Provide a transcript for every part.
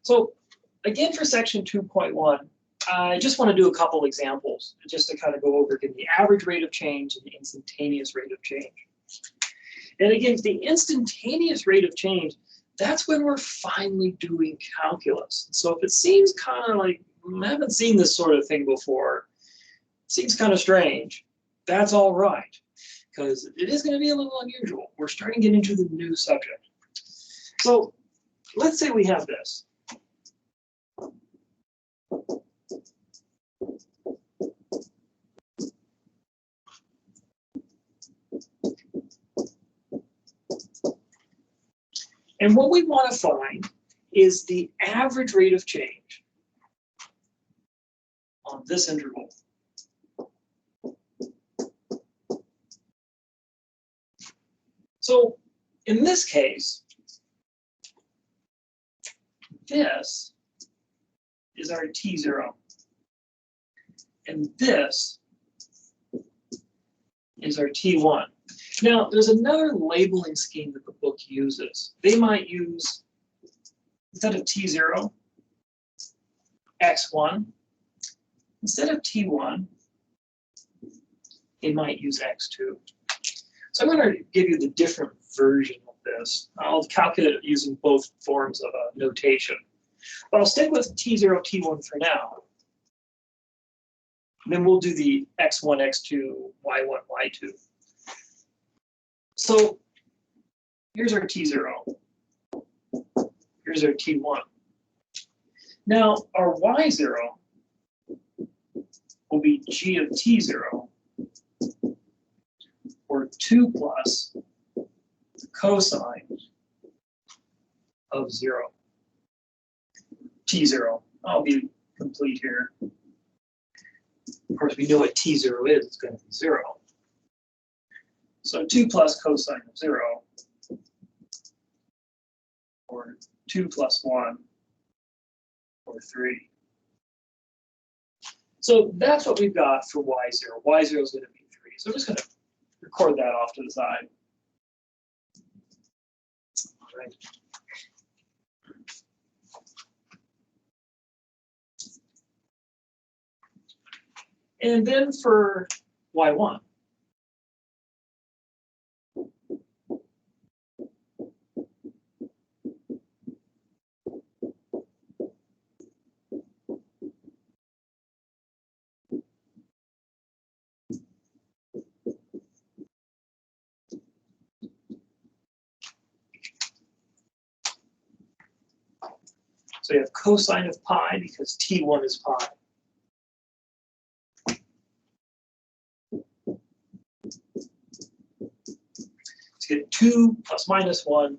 So again, for section 2.1, I just want to do a couple examples just to kind of go over again the average rate of change and the instantaneous rate of change. And again, the instantaneous rate of change, that's when we're finally doing calculus. So if it seems kind of like, I haven't seen this sort of thing before, seems kind of strange, that's all right, because it is going to be a little unusual. We're starting to get into the new subject. So let's say we have this. And what we want to find is the average rate of change on this interval. So in this case, this is our T0. And this is our T1. Now, there's another labeling scheme that the book uses. They might use, instead of T0, X1. Instead of T1, they might use X2. So I'm going to give you the different version of this. I'll calculate it using both forms of notation. But I'll stick with T0, T1 for now. And then we'll do the X1, X2, Y1, Y2. So here's our T0. Here's our T1. Now our Y0 will be G of T0, or 2 plus the cosine of 0. T0. I'll be complete here. Of course, we know what T0 is. It's going to be 0. So 2 plus cosine of 0, or 2 plus 1, or 3. So that's what we've got for Y0. Y0 is going to be 3. So I'm just going to record that off to the side. All right. And then for Y1. So you have cosine of pi because T1 is pi. To get 2 plus minus 1,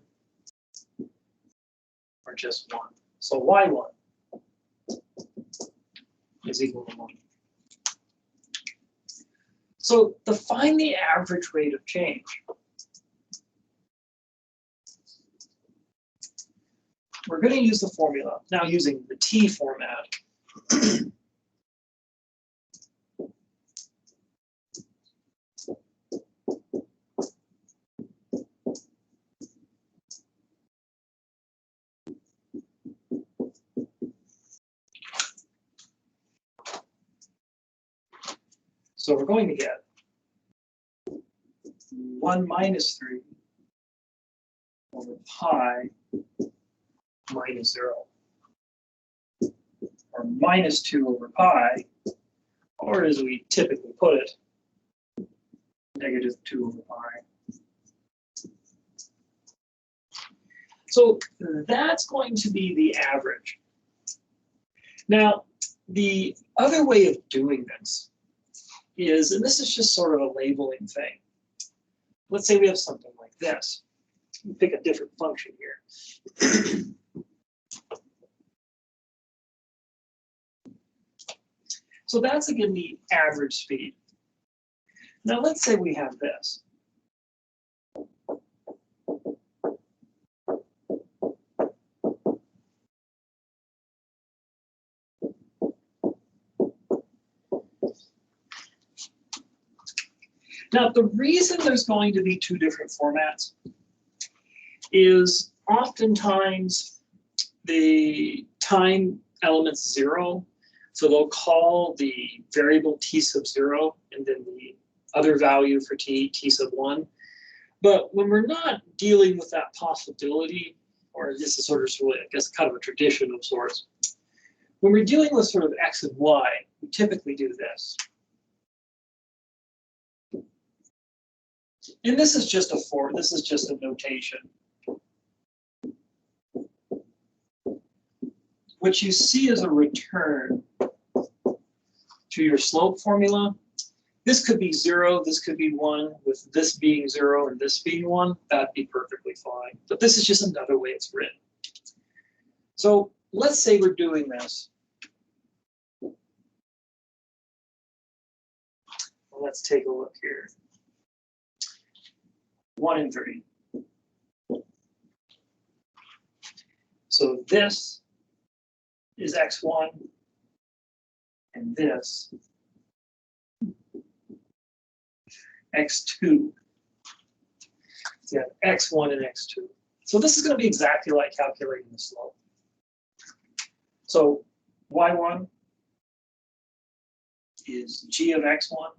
or just 1. So Y1 is equal to 1. So to find the average rate of change, we're going to use the formula, now using the T format. So we're going to get 1 minus 3 over pi minus 0, or minus 2 over pi, or as we typically put it, negative 2 over pi. So that's going to be the average. Now, the other way of doing this is, and this is just sort of a labeling thing. Let's say we have something like this. Pick a different function here. So that's again the average speed. Now let's say we have this. Now, the reason there's going to be two different formats is oftentimes the time element's 0. So they'll call the variable t sub 0 and then the other value for t sub 1. But when we're not dealing with that possibility, or this is sort of really, I guess, kind of a tradition of sorts, when we're dealing with sort of x and y, we typically do this. And this is just a notation. What you see is a return to your slope formula. This could be 0, this could be 1, with this being 0 and this being 1, that'd be perfectly fine. But this is just another way it's written. So let's say we're doing this. Let's take a look here. 1 and 3. So this is x1, and this x2. So you have x1 and x2. So this is going to be exactly like calculating the slope. So y1 is g of x1,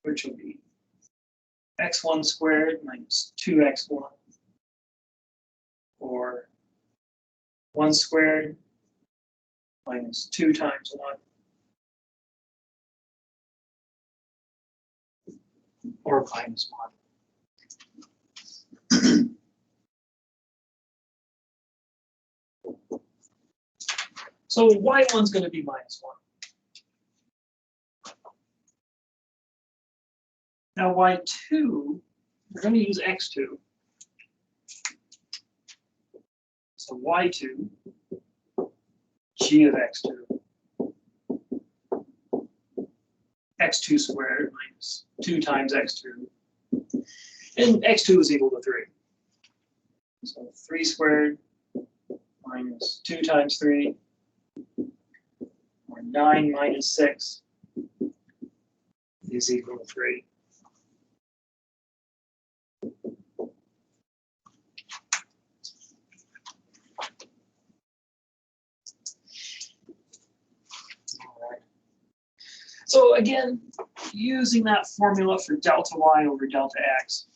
which will be x1 squared minus 2x1, or 1 squared minus 2 times 1, or minus 1. So y1 is going to be minus 1. Now y2, we're going to use x2. So y2, g of x2, x2 squared minus 2 times x2. And x2 is equal to 3. So 3 squared minus 2 times 3, or 9 minus 6 is equal to 3. So again, using that formula for delta y over delta x.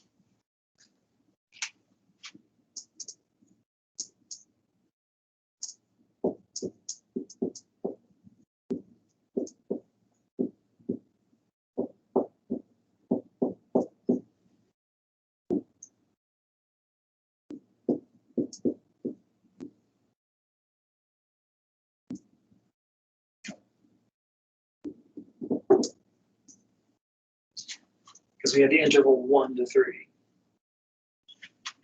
Because we had the interval 1 to 3.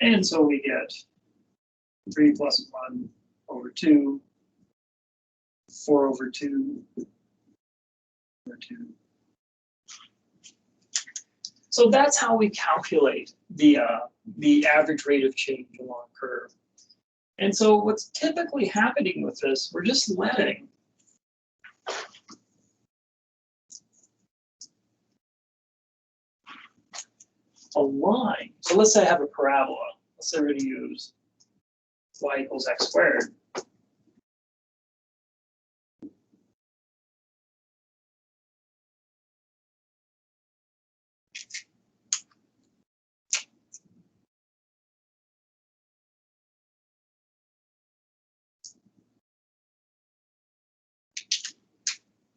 And so we get 3 plus 1 over 2, 4 over 2, over 2. So that's how we calculate the average rate of change along a curve. And so what's typically happening with this, we're just letting a line. So let's say I have a parabola. Let's say we're going to use y equals x squared.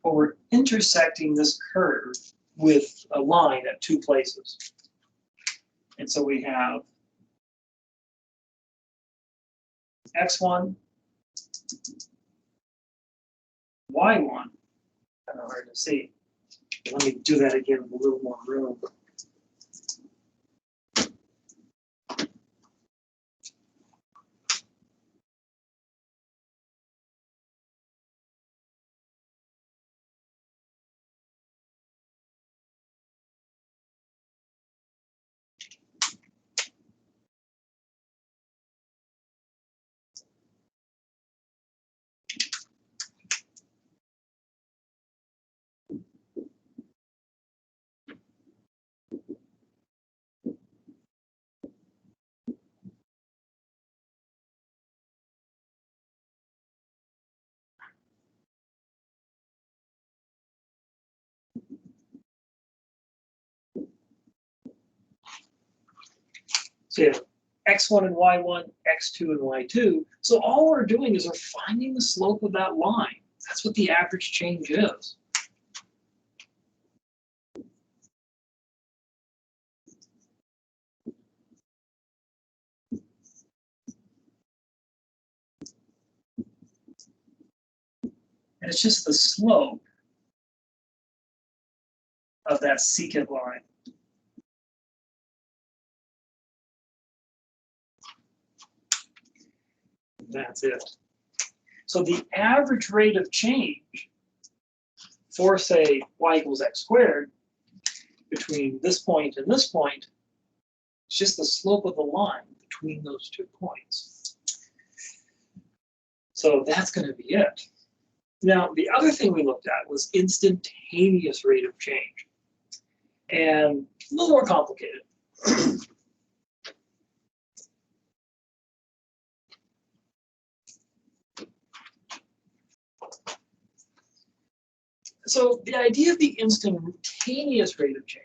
Well, we're intersecting this curve with a line at 2 places. And so we have x1, y1, kind of hard to see. Let me do that again with a little more room. So you have x1 and y1, x2 and y2. So all we're doing is we're finding the slope of that line. That's what the average change is. And it's just the slope of that secant line. That's it. So the average rate of change for, say, y equals x squared between this point and this point is just the slope of the line between those 2 points. So that's going to be it. Now, the other thing we looked at was instantaneous rate of change. And a little more complicated. So the idea of the instantaneous rate of change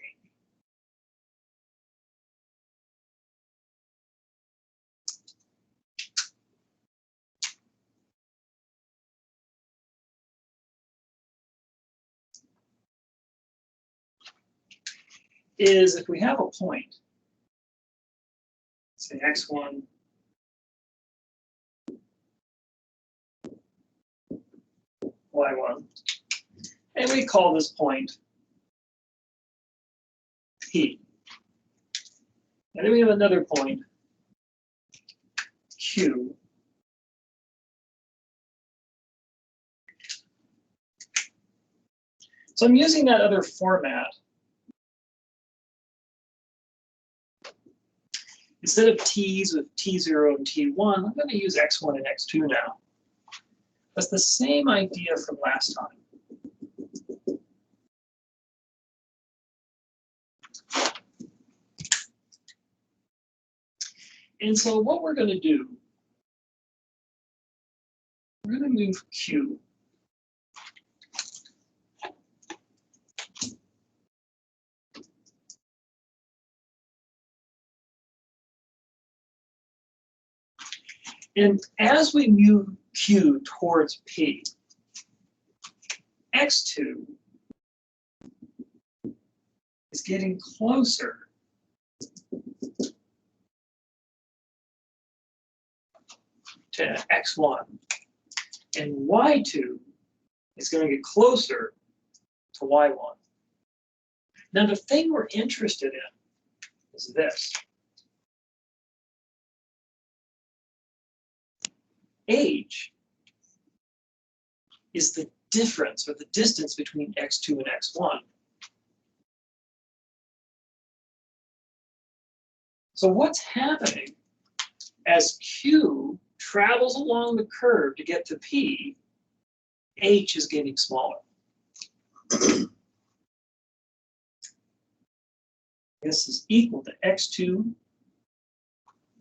is if we have a point, say x1, y1, and we call this point P. And then we have another point, Q. So I'm using that other format. Instead of t's with t0 and t1, I'm going to use x1 and x2 now. That's the same idea from last time. And so what we're going to do, we're going to move Q. And as we move Q towards P, x2 is getting closer to x1, and y2 is going to get closer to y1. Now, the thing we're interested in is this. H is the difference or the distance between x2 and x1. So what's happening as Q travels along the curve to get to P, H is getting smaller. This is equal to x2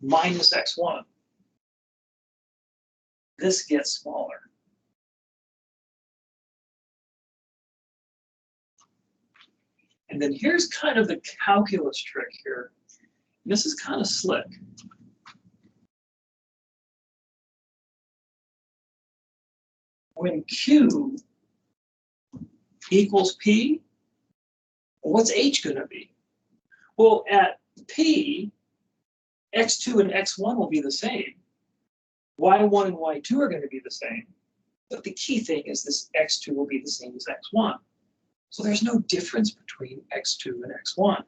minus x1. This gets smaller. And then here's kind of the calculus trick here. This is kind of slick. When Q equals P, what's H going to be? Well, at P, x2 and x1 will be the same. y1 and y2 are going to be the same. But the key thing is this x2 will be the same as x1. So there's no difference between x2 and x1.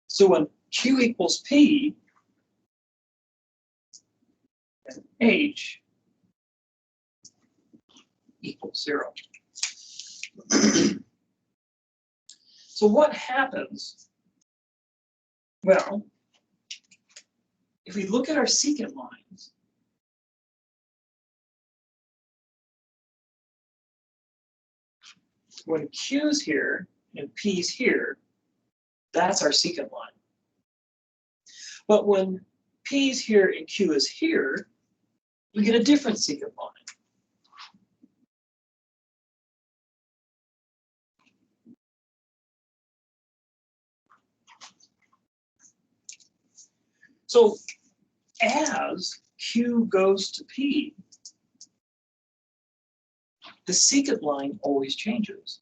So when Q equals P, then H equals 0. So what happens? Well, if we look at our secant lines, when Q's here and P's here, that's our secant line. But when P's here and Q is here, we get a different secant line. So as Q goes to P, the secant line always changes.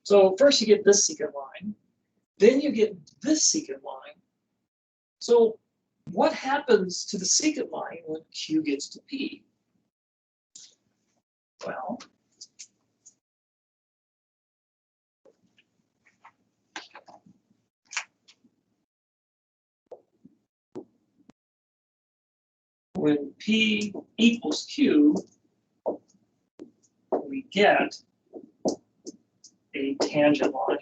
So first you get this secant line, then you get this secant line. So what happens to the secant line when Q gets to P? Well, when P equals Q, we get a tangent line.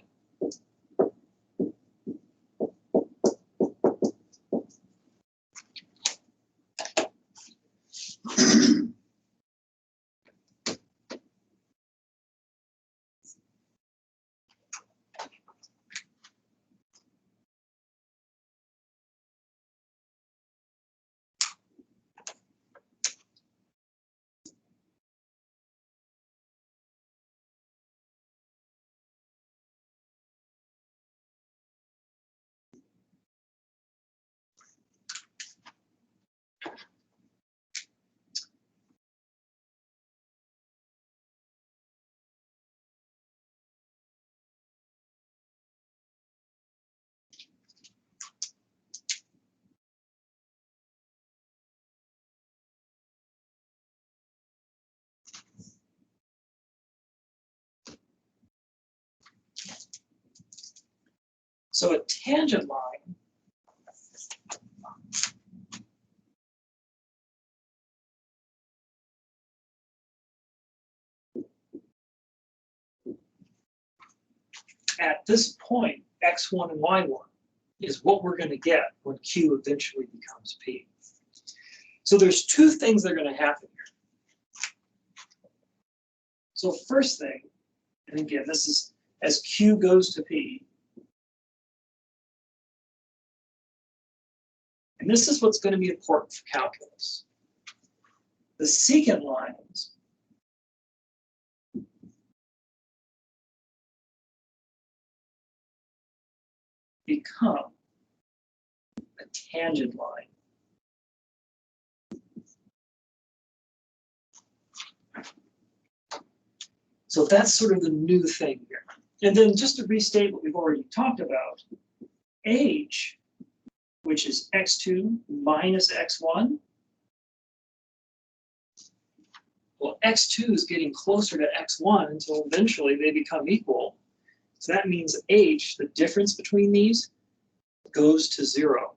So a tangent line at this point, x1 and y1, is what we're going to get when Q eventually becomes P. So there's two things that are going to happen here. So first thing, and again, this is as Q goes to P, and this is what's going to be important for calculus. The secant lines become a tangent line. So that's sort of the new thing here. And then just to restate what we've already talked about, H, which is x2 minus x1, well, x2 is getting closer to x1 until eventually they become equal. So that means H, the difference between these, goes to 0.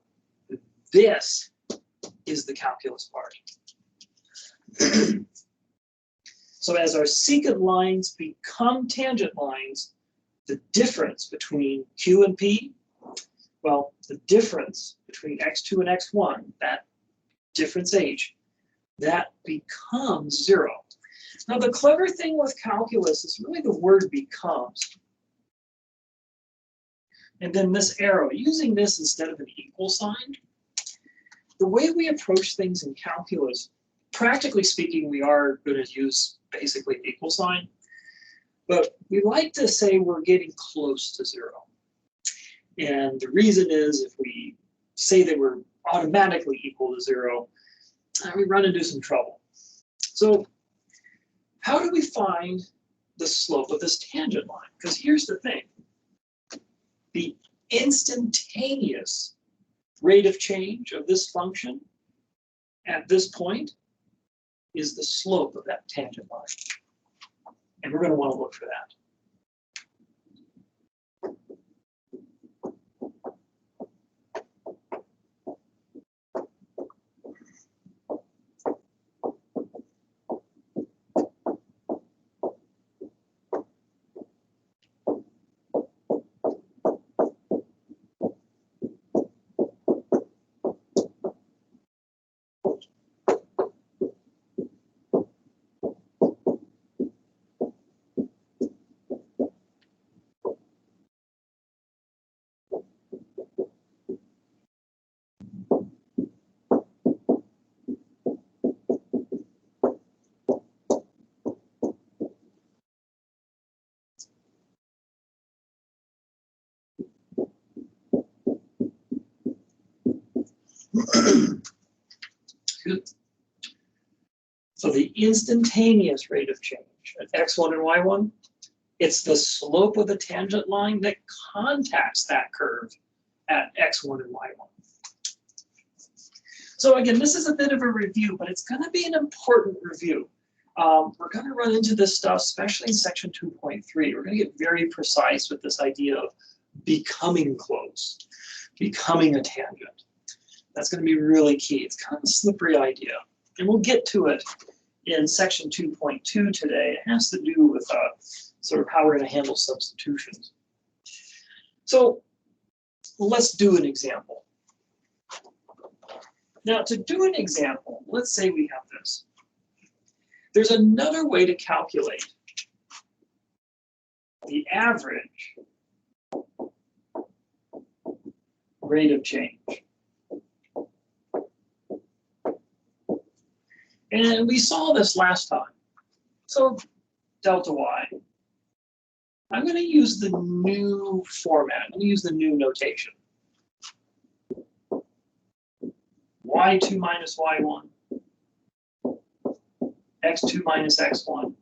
This is the calculus part. So as our secant lines become tangent lines, the difference between Q and P, well, the difference between x2 and x1, that difference H, that becomes 0. Now the clever thing with calculus is really the word becomes. And then this arrow, using this instead of an equal sign. The way we approach things in calculus, practically speaking, we are going to use basically an equal sign. But we like to say we're getting close to 0. And the reason is if we say that we're automatically equal to 0, we run into some trouble. So how do we find the slope of this tangent line? Because here's the thing. The instantaneous rate of change of this function at this point is the slope of that tangent line. And we're going to want to look for that. So the instantaneous rate of change at x1 and y1, it's the slope of the tangent line that contacts that curve at x1 and y1. So again, this is a bit of a review, but it's going to be an important review. We're going to run into this stuff, especially in section 2.3. We're going to get very precise with this idea of becoming close, becoming a tangent. That's going to be really key. It's kind of a slippery idea, and we'll get to it in section 2.2 today. It has to do with sort of how we're going to handle substitutions. So let's do an example. Now, to do an example, let's say we have this. There's another way to calculate the average rate of change. And we saw this last time. So delta y. I'm going to use the new format. I'm going to use the new notation. y2 minus y1, x2 minus x1,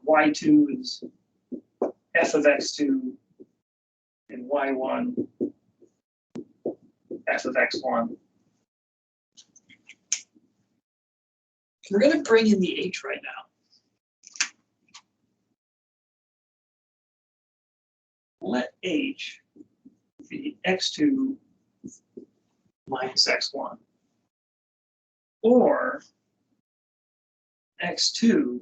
y2 is f of x2, and y1 f of x1. We're going to bring in the h right now. Let h be x2 minus x1, or x2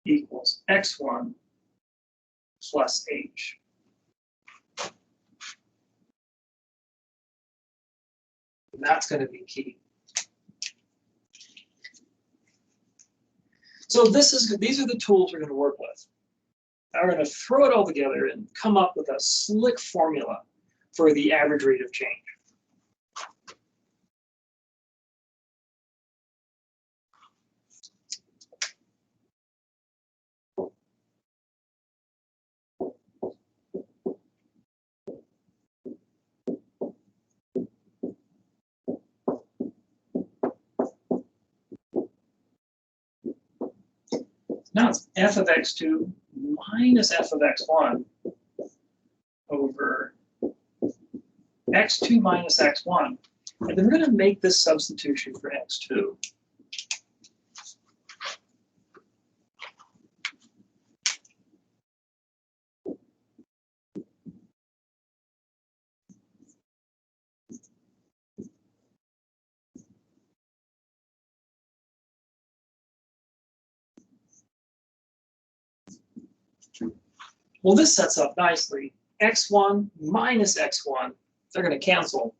equals x1 plus h. And that's going to be key. So these are the tools we're going to work with. Now we're going to throw it all together and come up with a slick formula for the average rate of change. Now it's f of x2 minus f of x1 over x2 minus x1. And then we're going to make this substitution for x2. Well, this sets up nicely. x1 minus x1, they're going to cancel.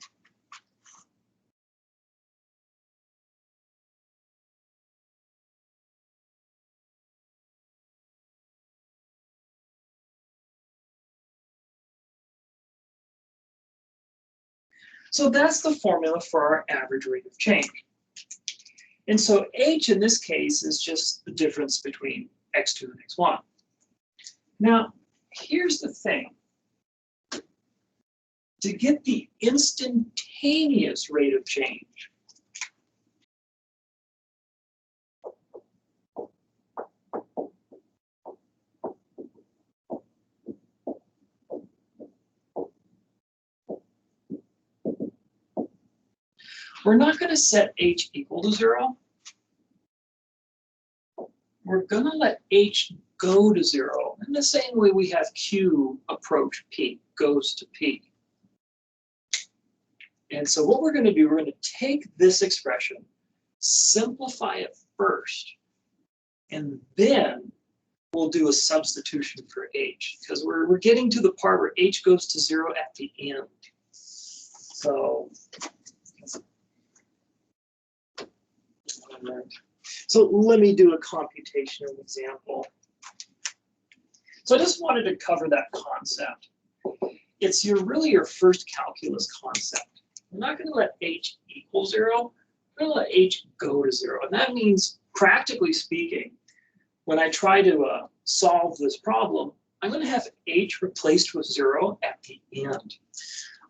So that's the formula for our average rate of change. And so h in this case is just the difference between x2 and x1. Now, here's the thing. To get the instantaneous rate of change, we're not going to set h equal to 0. We're going to let h go to 0 in the same way we have q approach p, goes to p. And so what we're going to do, we're going to take this expression, simplify it first, and then we'll do a substitution for h, because we're getting to the part where h goes to 0 at the end. So let me do a computational example. So I just wanted to cover that concept. It's really your first calculus concept. We're not going to let h equal 0. We're going to let h go to 0. And that means, practically speaking, when I try to solve this problem, I'm going to have h replaced with 0 at the end.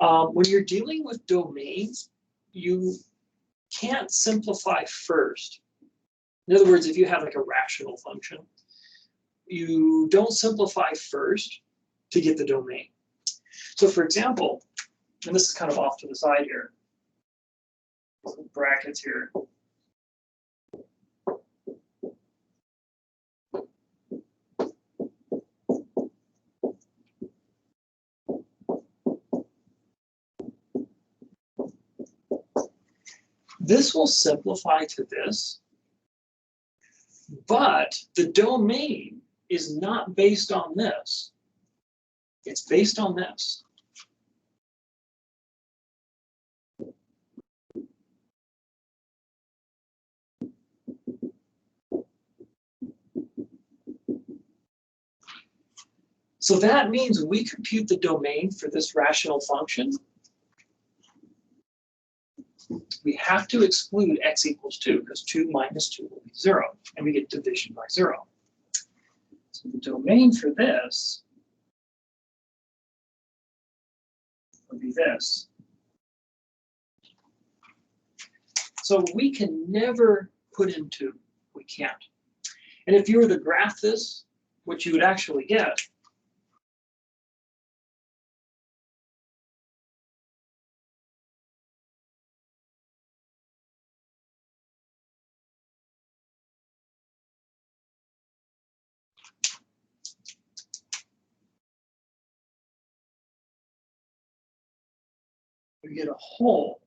When you're dealing with domains, you can't simplify first. In other words, if you have like a rational function, you don't simplify first to get the domain. So for example, and this is kind of off to the side here, brackets here. This will simplify to this, but the domain is not based on this. It's based on this. So that means when we compute the domain for this rational function, we have to exclude x equals 2, because 2 minus 2 will be 0, and we get division by 0. So the domain for this would be this. So we can never put in 2. We can't. And if you were to graph this, what you would actually get we get a hole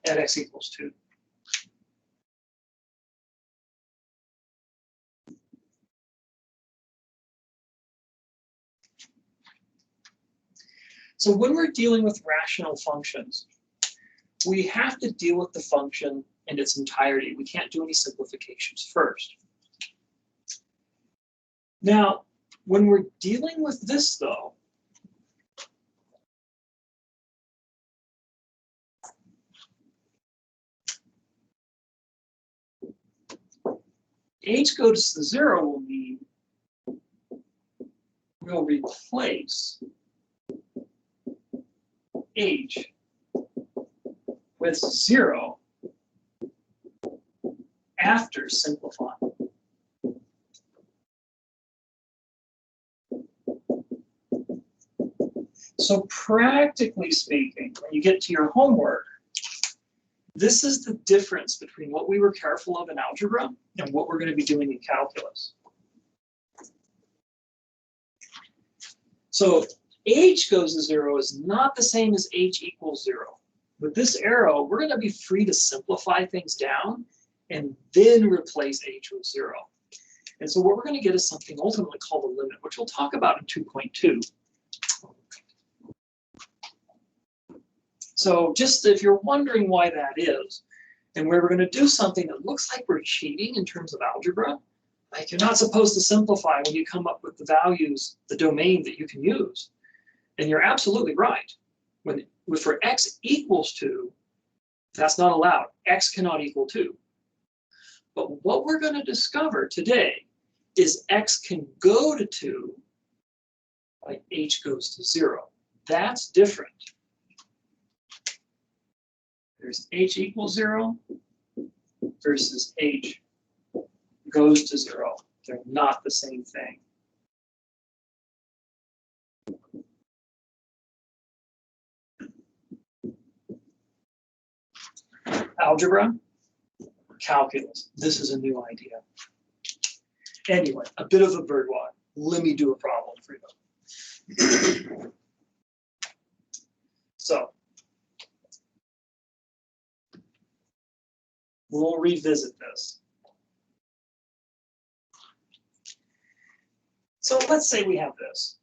at x equals 2. So when we're dealing with rational functions, we have to deal with the function in its entirety. We can't do any simplifications first. Now, when we're dealing with this, though, h goes to 0 will mean we'll replace h with 0 after simplifying. So practically speaking, when you get to your homework, this is the difference between what we were careful of in algebra and what we're going to be doing in calculus. So h goes to 0 is not the same as h equals 0. With this arrow, we're going to be free to simplify things down and then replace h with 0. And so what we're going to get is something ultimately called a limit, which we'll talk about in 2.2. So just if you're wondering why that is, and where we're going to do something that looks like we're cheating in terms of algebra, like you're not supposed to simplify when you come up with the values, the domain that you can use. And you're absolutely right. When for x equals 2, that's not allowed. X cannot equal 2. But what we're going to discover today is x can go to 2 like h goes to 0. That's different. There's h equals 0 versus h goes to 0. They're not the same thing. Algebra, calculus. This is a new idea. Anyway, a bit of a birdwalk. Let me do a problem for you. So, we'll revisit this. So let's say we have this.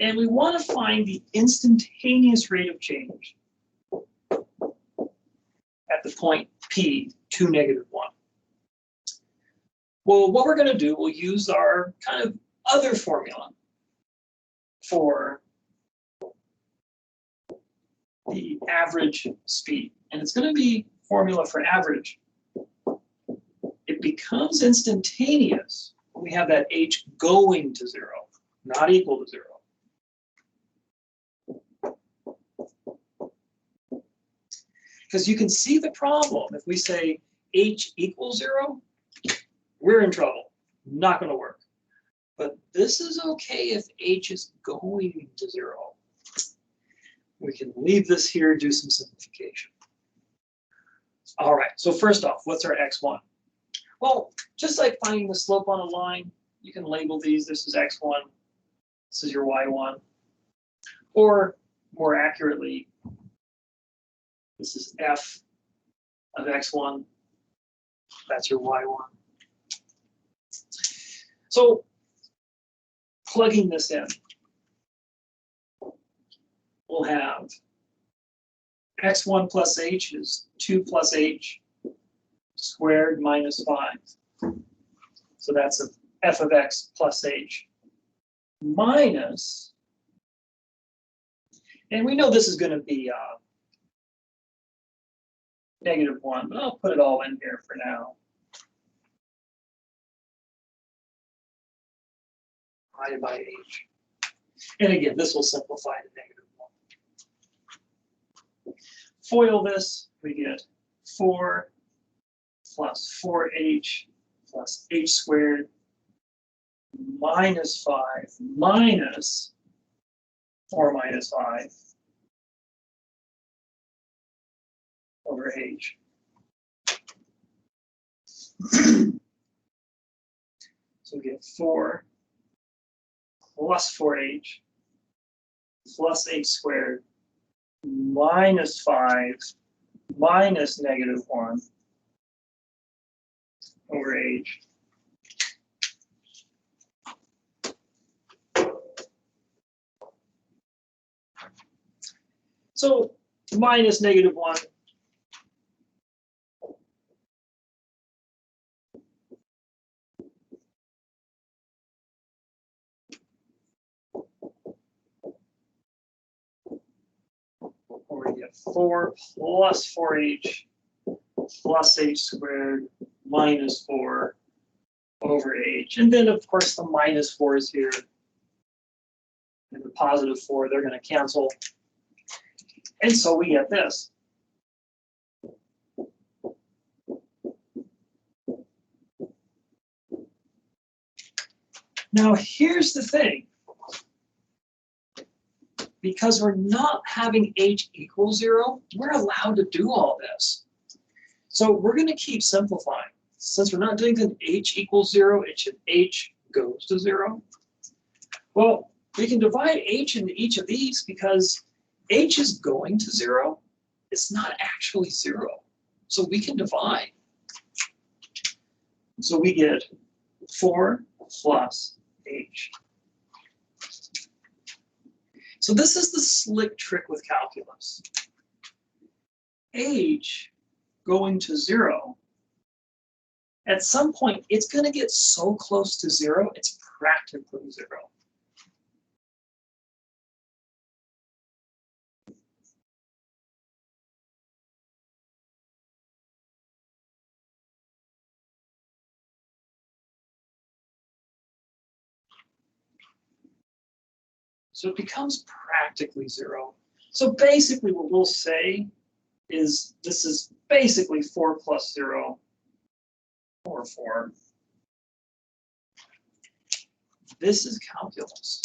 And we want to find the instantaneous rate of change at the point P, 2, -1. Well, what we're going to do, we'll use our kind of other formula for the average speed. And it's going to be formula for average. It becomes instantaneous when we have that h going to 0, not equal to 0. Because you can see the problem. If we say h equals 0, we're in trouble. Not going to work. But this is okay if h is going to 0. We can leave this here, do some simplification. All right, so first off, what's our x1? Well, just like finding the slope on a line, you can label these. This is x1, this is your y1. Or more accurately, this is f of x1, that's your y1. So plugging this in, we'll have x1 plus h is 2 plus h squared minus 5. So that's f of x plus h minus, and we know this is going to be -1, but I'll put it all in here for now. Divided by h. And again, this will simplify to -1. FOIL this, we get 4 plus 4h plus h squared minus 5 minus 4 minus 5 over h. So we get 4 plus 4h plus h squared minus 5 minus -1 over h. So minus -1. Or we get 4 plus 4h plus h squared minus 4 over h. And then, of course, the minus 4 is here. And the positive 4, they're going to cancel. And so we get this. Now, here's the thing. Because we're not having h equal 0, we're allowed to do all this. So we're going to keep simplifying. Since we're not doing an h equals 0, it should h goes to 0. Well, we can divide h into each of these because h is going to 0. It's not actually 0. So we can divide. So we get 4 plus h. So this is the slick trick with calculus. H going to 0, at some point, it's going to get so close to 0, it's practically 0. So it becomes practically 0. So basically what we'll say is this is basically 4 plus 0 or 4. This is calculus.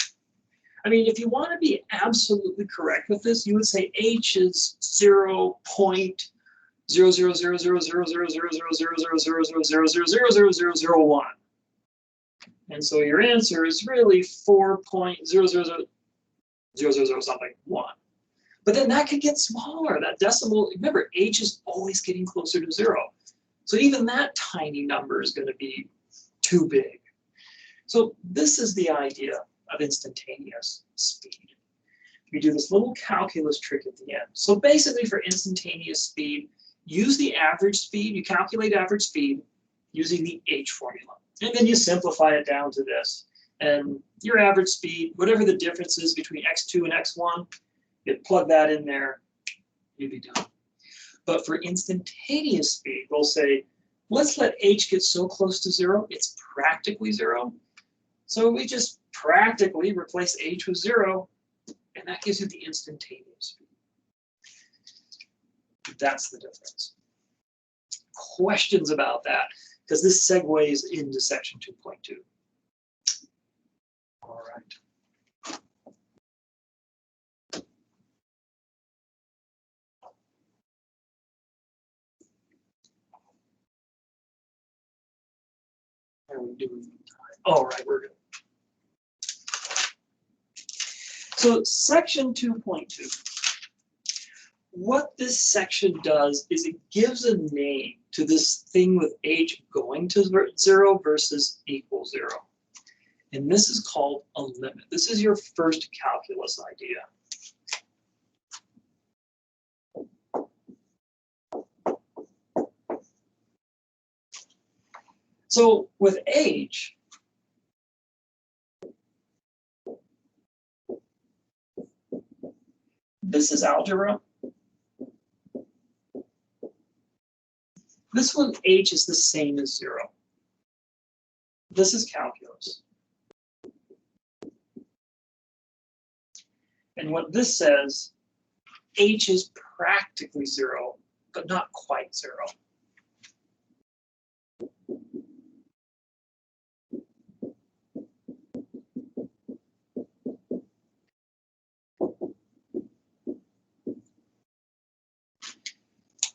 I mean, if you want to be absolutely correct with this, you would say h is 0.000000000000000000001. And so your answer is really 4.0000000 something 1. But then that could get smaller. That decimal, remember, h is always getting closer to 0. So even that tiny number is going to be too big. So this is the idea of instantaneous speed. We do this little calculus trick at the end. So basically for instantaneous speed, use the average speed. You calculate average speed using the h formula. And then you simplify it down to this. And your average speed, whatever the difference is between x2 and x1, you plug that in there, you'd be done. But for instantaneous speed, we'll say, let's let h get so close to 0, it's practically 0. So we just practically replace h with 0, and that gives you the instantaneous speed. That's the difference. Questions about that? Because this segues into section 2.2. All right. How are we doing? All right, we're good. So section 2.2. What this section does is it gives a name to this thing with h going to 0 versus equal 0. And this is called a limit. This is your first calculus idea. So with h, this is algebra. This one, h is the same as 0. This is calculus. And what this says, h is practically 0, but not quite 0.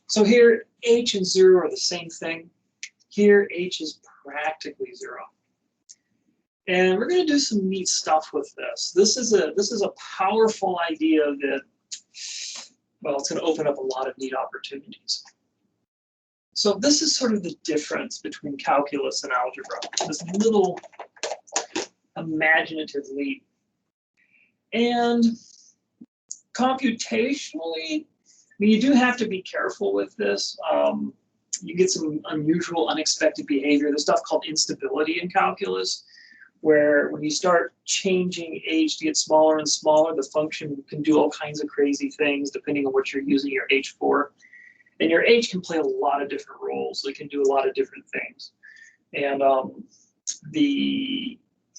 So here, h and 0 are the same thing. Here, h is practically 0. And we're going to do some neat stuff with this. This is a powerful idea that, well, it's going to open up a lot of neat opportunities. So this is sort of the difference between calculus and algebra, this little imaginative leap. And computationally, I mean, you do have to be careful with this. You get some unusual, unexpected behavior. There's stuff called instability in calculus, where when you start changing h to get smaller and smaller, the function can do all kinds of crazy things depending on what you're using your h for. And your h can play a lot of different roles. It can do a lot of different things. And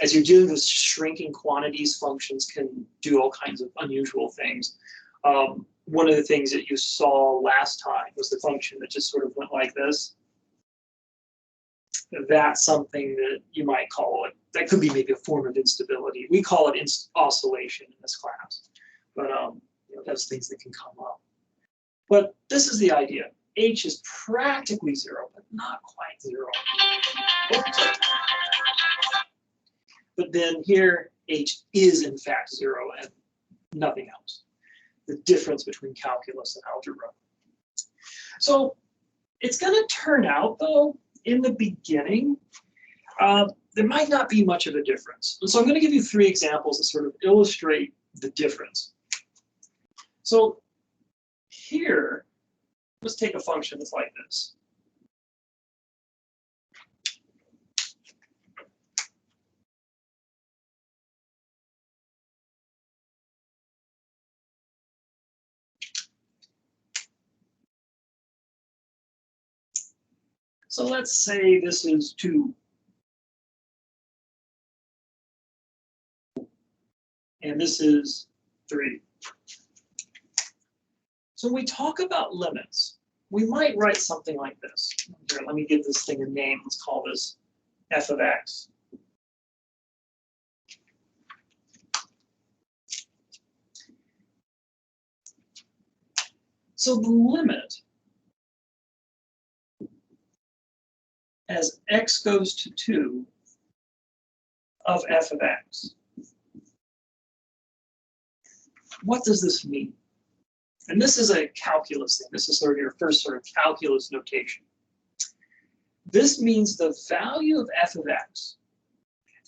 as you're dealing with shrinking quantities, functions can do all kinds of unusual things. One of the things that you saw last time was the function that just sort of went like this. That's something that you might call it. That could be maybe a form of instability. We call it oscillation in this class, but you know, those things that can come up. But this is the idea. H is practically 0, but not quite 0. But then here, H is in fact 0 and nothing else. The difference between calculus and algebra. So it's going to turn out, though, in the beginning, there might not be much of a difference. And so I'm going to give you 3 examples that sort of illustrate the difference. So here, let's take a function that's like this. So let's say this is 2. And this is 3. So when we talk about limits, we might write something like this. Here, let me give this thing a name. Let's call this f of x. So the limit as x goes to 2 of f of x. What does this mean? And this is a calculus thing. This is sort of your first sort of calculus notation. This means the value of f of x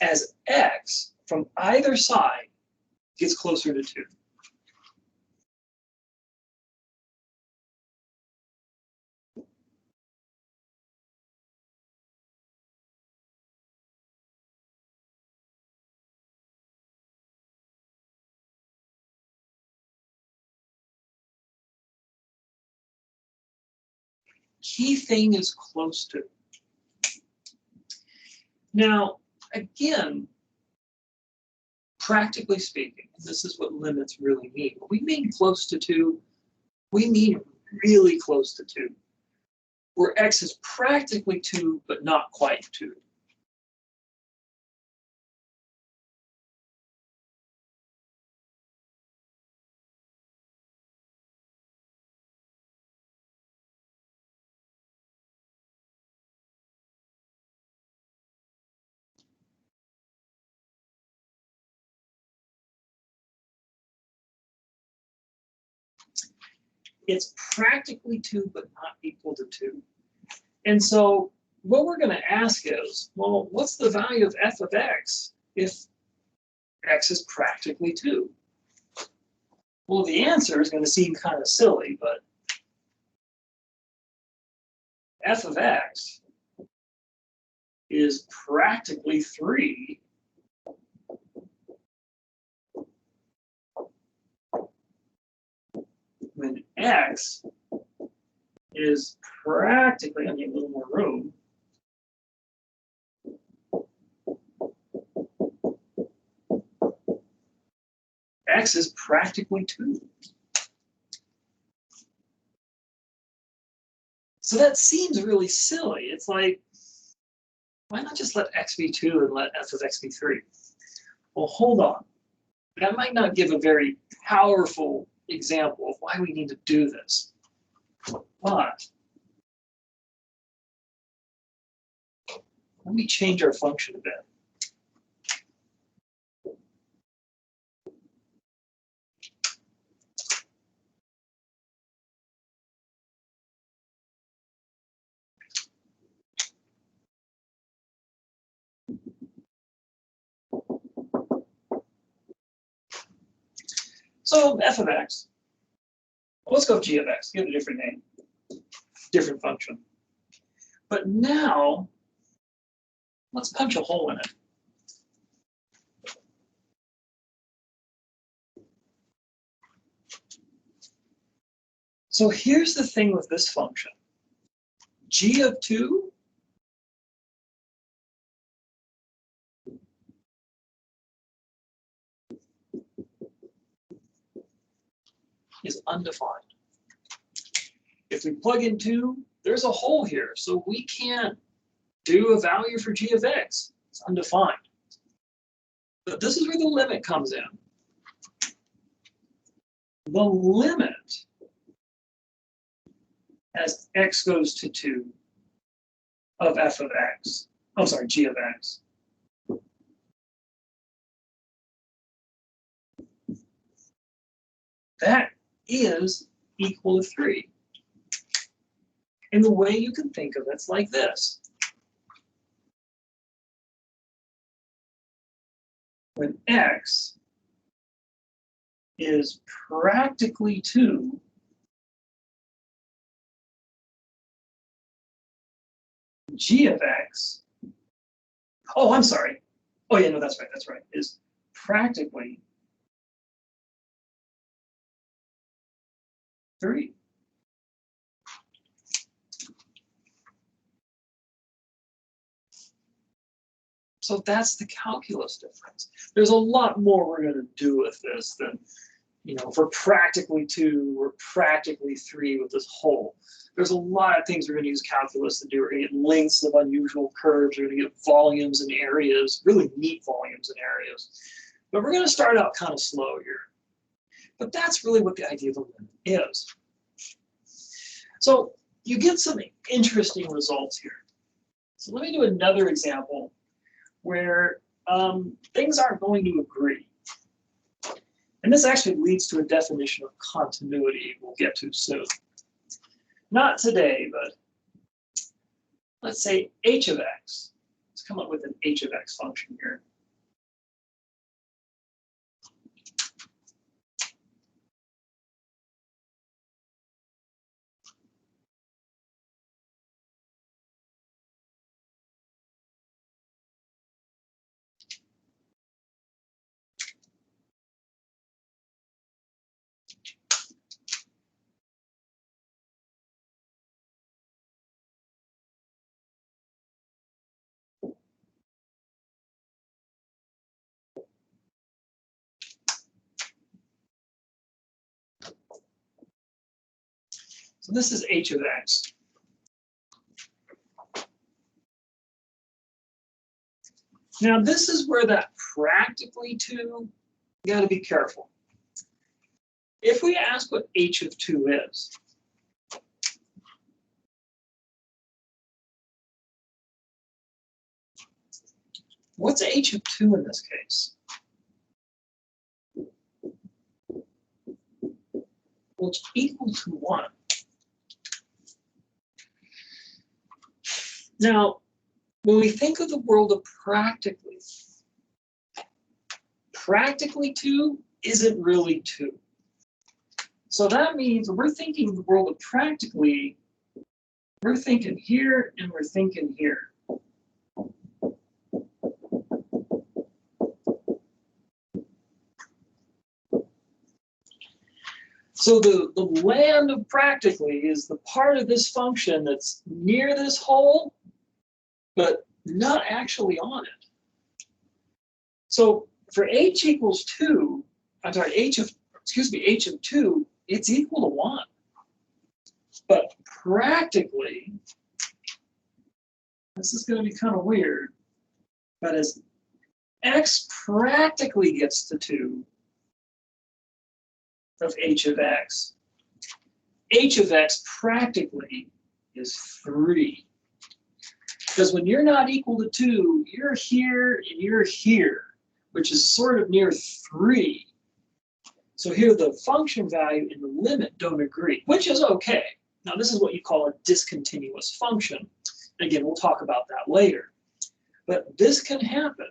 as x from either side gets closer to 2. key thing is close to. Now, again, practically speaking, and this is what limits really mean. When we mean close to 2, we mean really close to 2, where x is practically 2, but not quite 2. It's practically 2, but not equal to 2. And so what we're going to ask is, well, what's the value of f of x if x is practically 2? Well, the answer is going to seem kind of silly, but f of x is practically 3 when x is practically, I need a little more room, x is practically 2. So that seems really silly. It's like, why not just let x be 2 and let f of x be 3? Well, hold on. That might not give a very powerful example of why we need to do this. But let me change our function a bit. So f of x, well, let's go with g of x, give it a different name, different function. But now, let's punch a hole in it. So here's the thing with this function. G of 2 is undefined. If we plug in 2, there's a hole here, so we can't do a value for g of x. It's undefined. But this is where the limit comes in. The limit as x goes to 2 of f of x, oh sorry, g of x, that is equal to 3. And the way you can think of it's like this. When x is practically 2, g of x, oh, I'm sorry. Oh, yeah, no, that's right, is practically 3. So that's the calculus difference. There's a lot more we're going to do with this than, if we're practically 2, we're practically 3 with this hole. There's a lot of things we're going to use calculus to do. We're going to get lengths of unusual curves. We're going to get volumes and areas, really neat volumes and areas. But we're going to start out kind of slow here. But that's really what the idea of a limit is. So you get some interesting results here. So let me do another example where things aren't going to agree. And this actually leads to a definition of continuity we'll get to soon. Not today, but let's say h of x. Let's come up with an h of x function here. So this is h of x. Now this is where that practically 2, you got to be careful. If we ask what h of 2 is, what's h of 2 in this case? Well, it's equal to 1. Now, when we think of the world of practically 2 isn't really 2. So that means when we're thinking of the world of practically, we're thinking here and we're thinking here. So the land of practically is the part of this function that's near this hole, but not actually on it. So for h equals 2, h of 2, it's equal to 1. But practically, this is going to be kind of weird, but as x practically gets to 2 of h of x practically is 3. Because when you're not equal to 2, you're here and you're here, which is sort of near 3. So here the function value and the limit don't agree, which is okay. Now this is what you call a discontinuous function. Again, we'll talk about that later. But this can happen.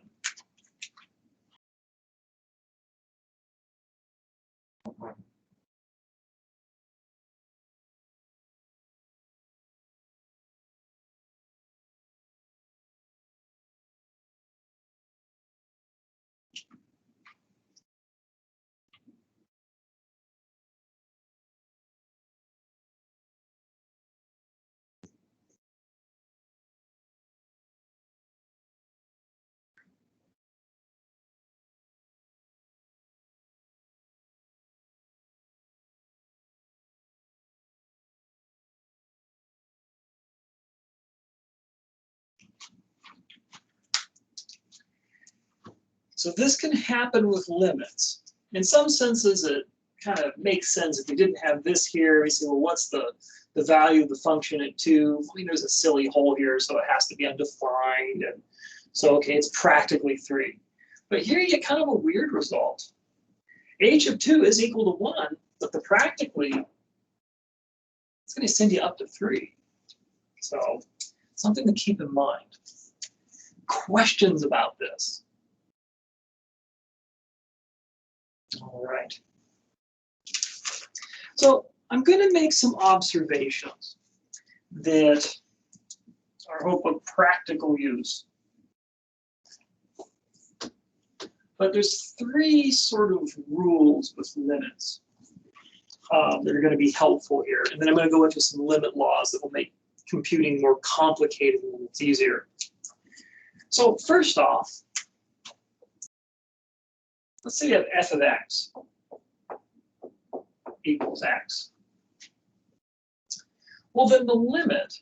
So this can happen with limits. In some senses, it kind of makes sense. If we didn't have this here, we say, well, what's the value of the function at 2? I mean, there's a silly hole here, so it has to be undefined. And so, okay, it's practically 3. But here you get kind of a weird result. H of 2 is equal to 1, but the practically, it's going to send you up to 3. So something to keep in mind. Questions about this? All right. So I'm going to make some observations that are hope of practical use. But there's 3 sort of rules with limits that are going to be helpful here. And then I'm going to go into some limit laws that will make computing more complicated and it's easier. So first off, let's say we have f of x equals x. Well, then the limit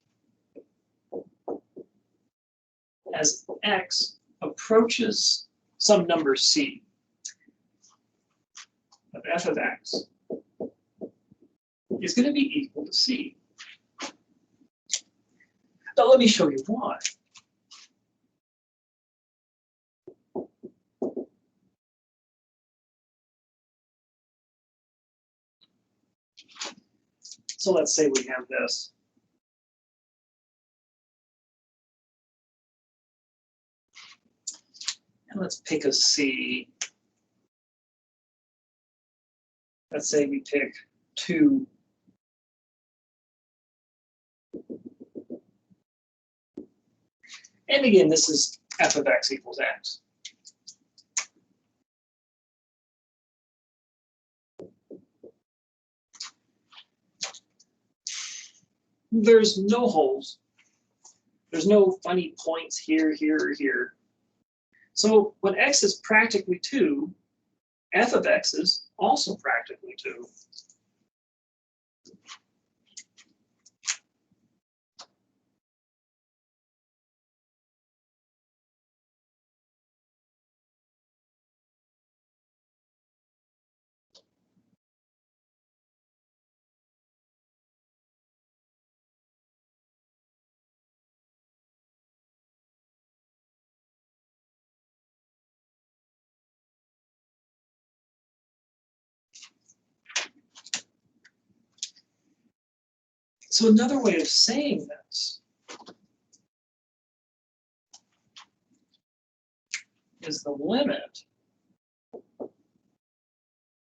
as x approaches some number c of f of x is going to be equal to c. Now let me show you why. So let's say we have this. And let's pick a c. Let's say we pick 2. And again, this is f of x equals x. There's no holes. There's no funny points here, here, or here. So when x is practically 2, f of x is also practically 2. So another way of saying this is the limit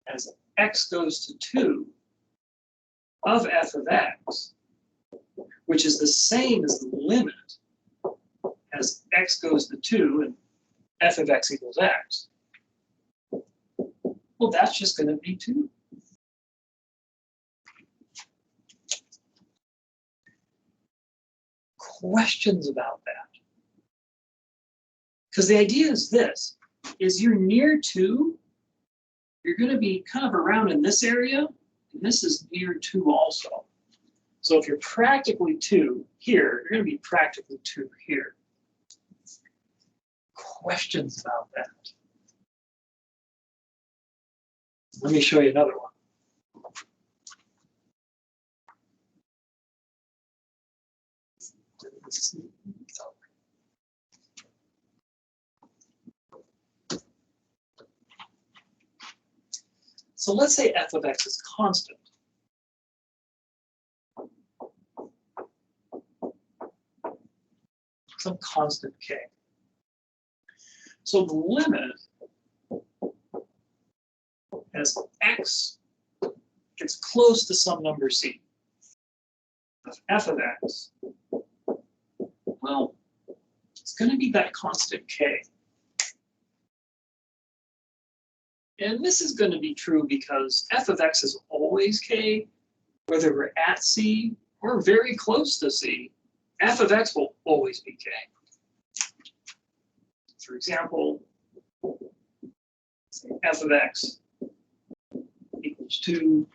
as x goes to 2 of f of x, which is the same as the limit as x goes to 2 and f of x equals x. Well, that's just going to be 2. Questions about that? Because the idea is this, is you're near 2, you're going to be kind of around in this area, and this is near 2 also. So if you're practically 2 here, you're going to be practically 2 here. Questions about that? Let me show you another one. So let's say f of x is constant. Some constant k. So the limit as x gets close to some number c of f of x, well, it's going to be that constant k. And this is going to be true because f of x is always k, whether we're at c or very close to c, f of x will always be k. For example, say f of x equals 2.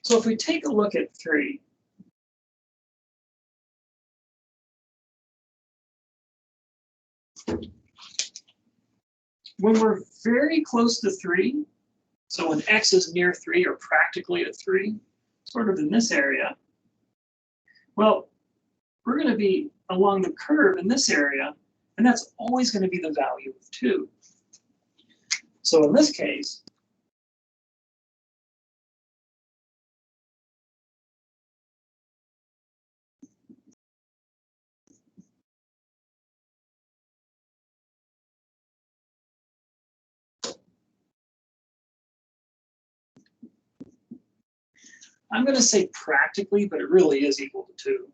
So if we take a look at 3, when we're very close to 3, so when x is near 3 or practically at 3, sort of in this area, well, we're going to be along the curve in this area, and that's always going to be the value of 2. So in this case, I'm going to say practically, but it really is equal to 2.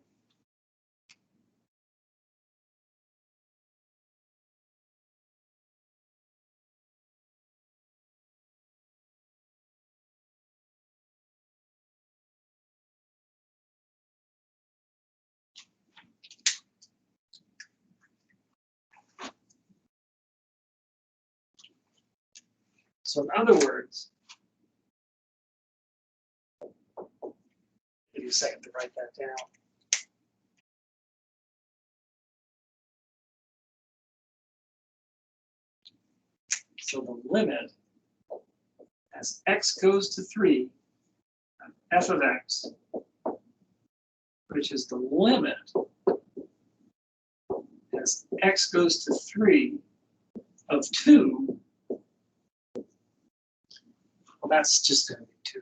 So in other words, give you a second to write that down. So the limit as x goes to 3 of f of x, which is the limit as x goes to 3 of 2, well, that's just going to be 2.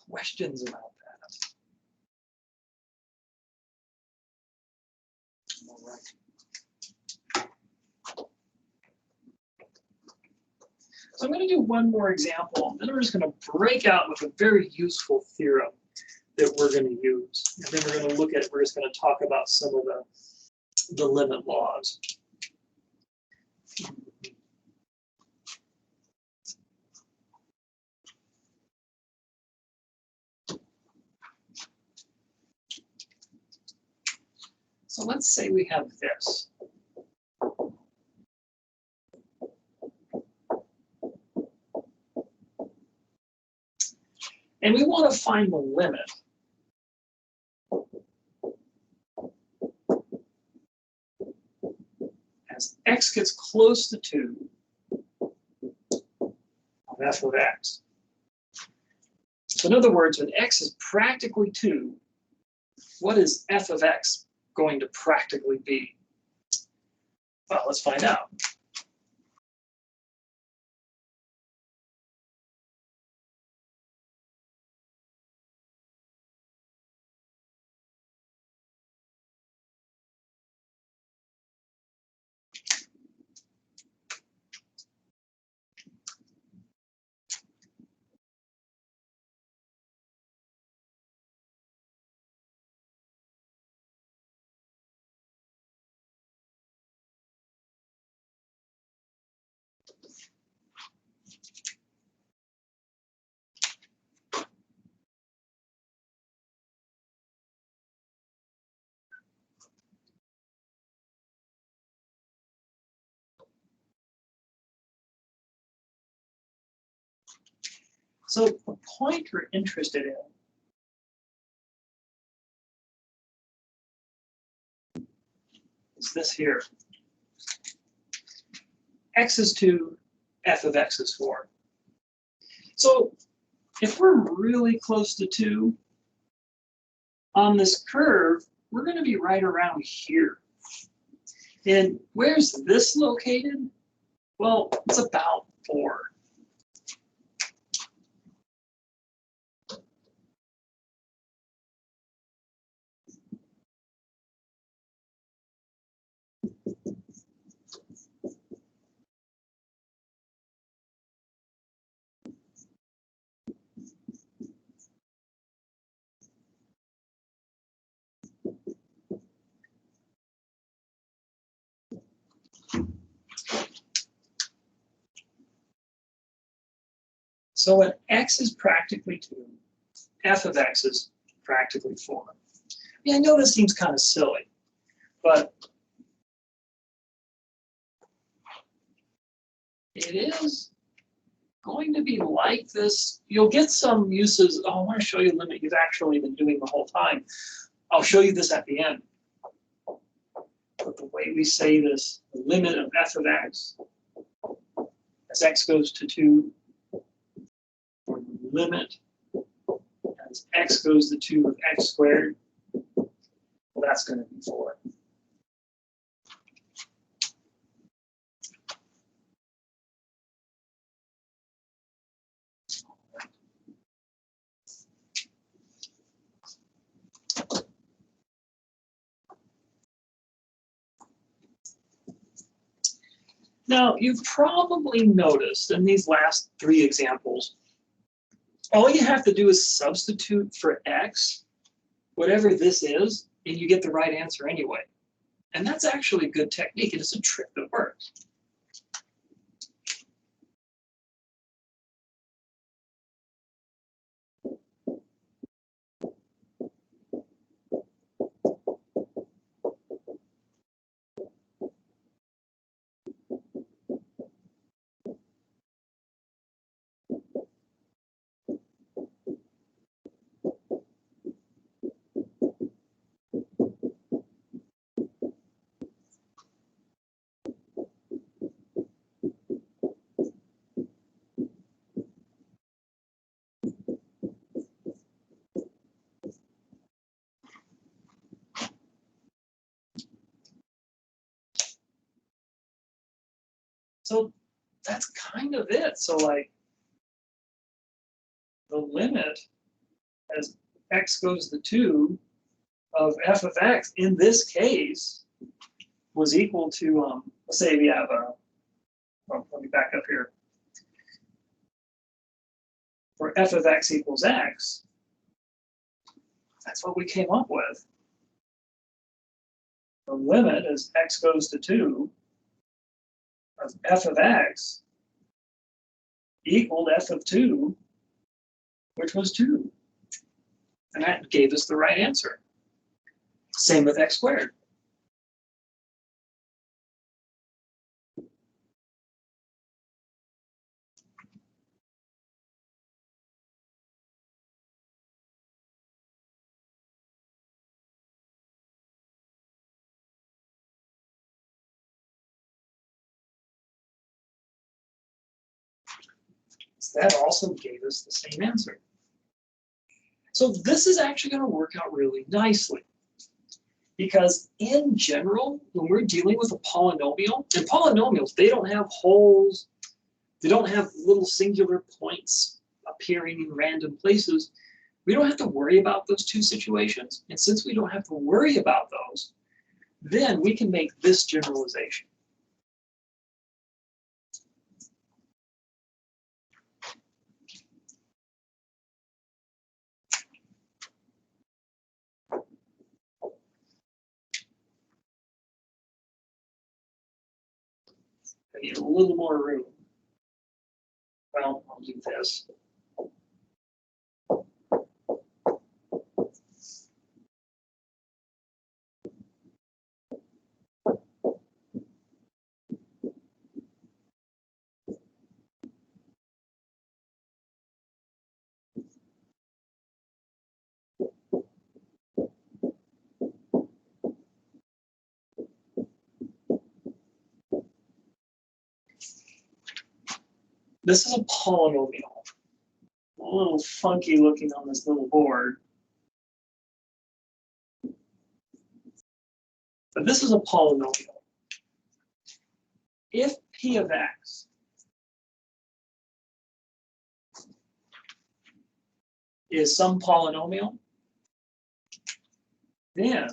Questions about that? All right. So I'm going to do one more example, and then we're just going to break out with a very useful theorem that we're going to use. And then we're going to we're just going to talk about some of the limit laws. So let's say we have this. And we want to find the limit as x gets close to 2 of f of x. So in other words, when x is practically 2, what is f of x going to practically be? Well, let's find out. So the point we're interested in is this here. X is 2, f of x is 4. So if we're really close to 2 on this curve, we're going to be right around here. And where's this located? Well, it's about 4. So when x is practically 2, f of x is practically 4. Yeah, I know this seems kind of silly, but it is going to be like this. You'll get some uses. Oh, I want to show you a limit you've actually been doing the whole time. I'll show you this at the end. But the way we say this, the limit of f of x as x goes to 2, or the limit as x goes to 2 of x squared, well, that's going to be 4. Now, you've probably noticed in these last 3 examples, all you have to do is substitute for x, whatever this is, and you get the right answer anyway. And that's actually a good technique. It is a trick that works. So that's kind of it. So like the limit as x goes to 2 of f of x in this case was equal to, let's say we have a, well, let me back up here. For f of x equals x, that's what we came up with. The limit as x goes to 2 of f of x equaled f of 2, which was 2. And that gave us the right answer. Same with x squared. that also gave us the same answer. So this is actually going to work out really nicely. Because in general, when we're dealing with a polynomial, and polynomials, they don't have holes, they don't have little singular points appearing in random places. We don't have to worry about those two situations. And since we don't have to worry about those, then we can make this generalization. I need a little more room. Well, I'll do this. This is a polynomial. A little funky looking on this little board. But this is a polynomial. If P of X is some polynomial, then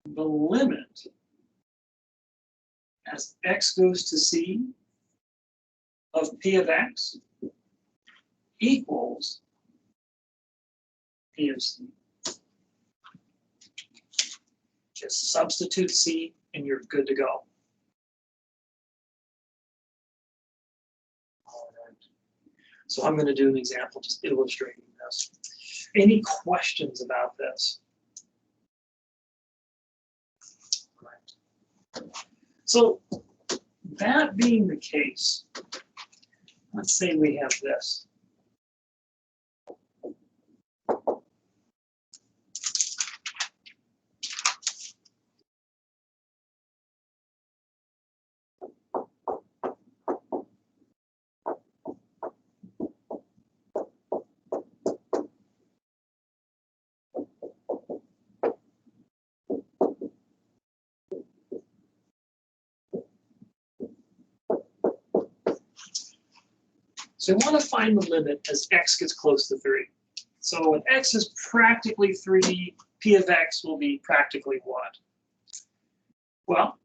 the limit as x goes to c of P of X equals P of C. Just substitute C and you're good to go. All right. So I'm going to do an example just illustrating this. Any questions about this? Right. So that being the case, let's say we have this. So we want to find the limit as x gets close to 3. So when x is practically 3, P of X will be practically what? Well,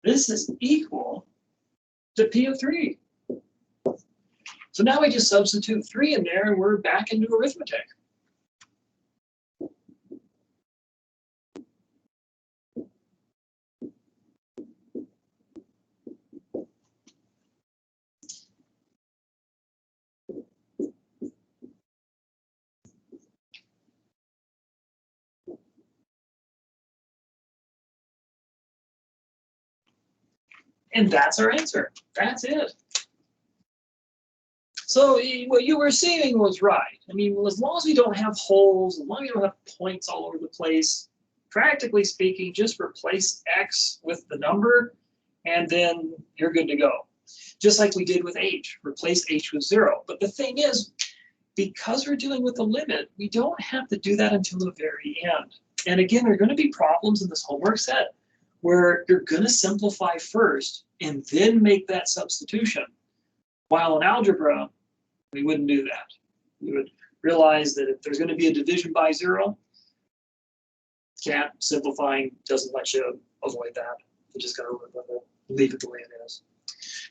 this is equal to P of 3. So now we just substitute 3 in there and we're back into arithmetic. And that's our answer. That's it. So what you were saying was right. I mean, as long as we don't have holes, as long as we don't have points all over the place, practically speaking, just replace x with the number, and then you're good to go. Just like we did with h, replace h with 0. But the thing is, because we're dealing with a limit, we don't have to do that until the very end. And again, there are going to be problems in this homework set where you're going to simplify first and then make that substitution. While in algebra, we wouldn't do that. We would realize that if there's going to be a division by 0, simplifying doesn't let you avoid that. You just got to leave it the way it is.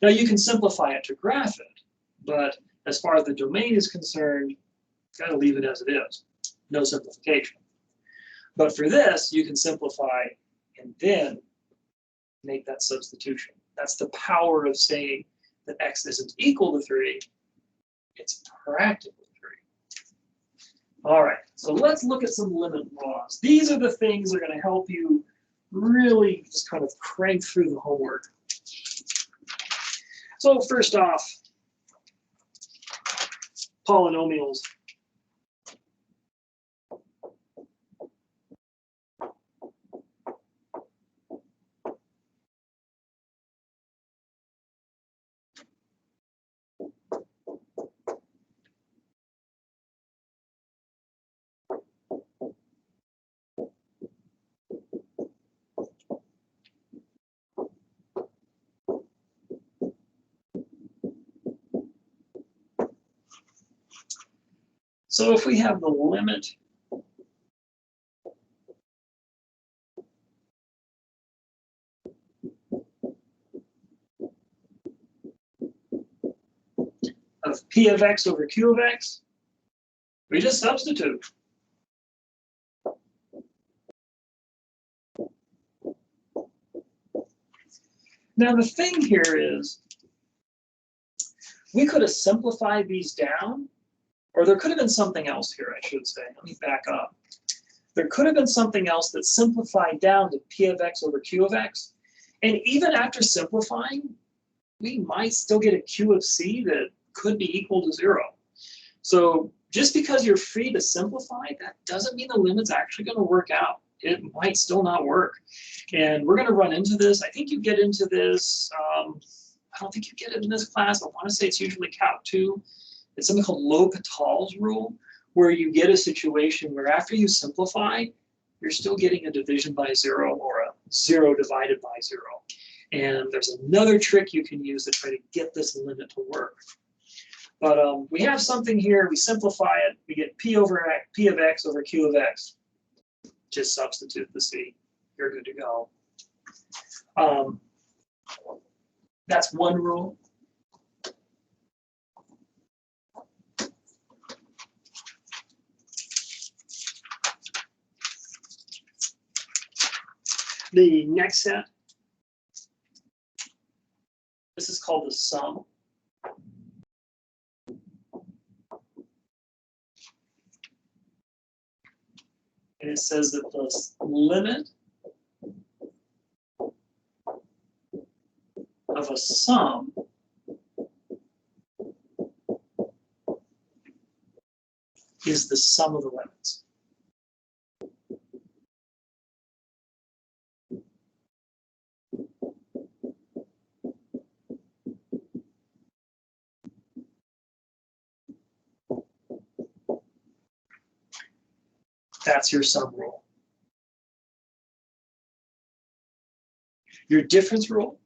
Now you can simplify it to graph it, but as far as the domain is concerned, got to leave it as it is. No simplification. But for this, you can simplify and then make that substitution. That's the power of saying that x isn't equal to 3. It's practically 3. All right, so let's look at some limit laws. These are the things that are going to help you really just kind of crank through the homework. So first off, polynomials. So if we have the limit of P of X over Q of X, we just substitute. Now the thing here is, we could have simplified these down, or there could have been something else here, I should say. Let me back up. There could have been something else that simplified down to P of X over Q of X. And even after simplifying, we might still get a Q of C that could be equal to 0. So just because you're free to simplify, that doesn't mean the limit's actually going to work out. It might still not work. And we're going to run into this. I think you get into this, I don't think you get it in this class. I want to say it's usually Calc 2. It's something called L'Hopital's rule, where you get a situation where after you simplify, you're still getting a division by 0 or a 0 divided by 0. And there's another trick you can use to try to get this limit to work. But we have something here, we simplify it, we get P of X over Q of X. Just substitute the C, you're good to go. That's one rule. The next set, this is called the sum. And it says that the limit of a sum is the sum of the limits. That's your sum rule. Your difference rule,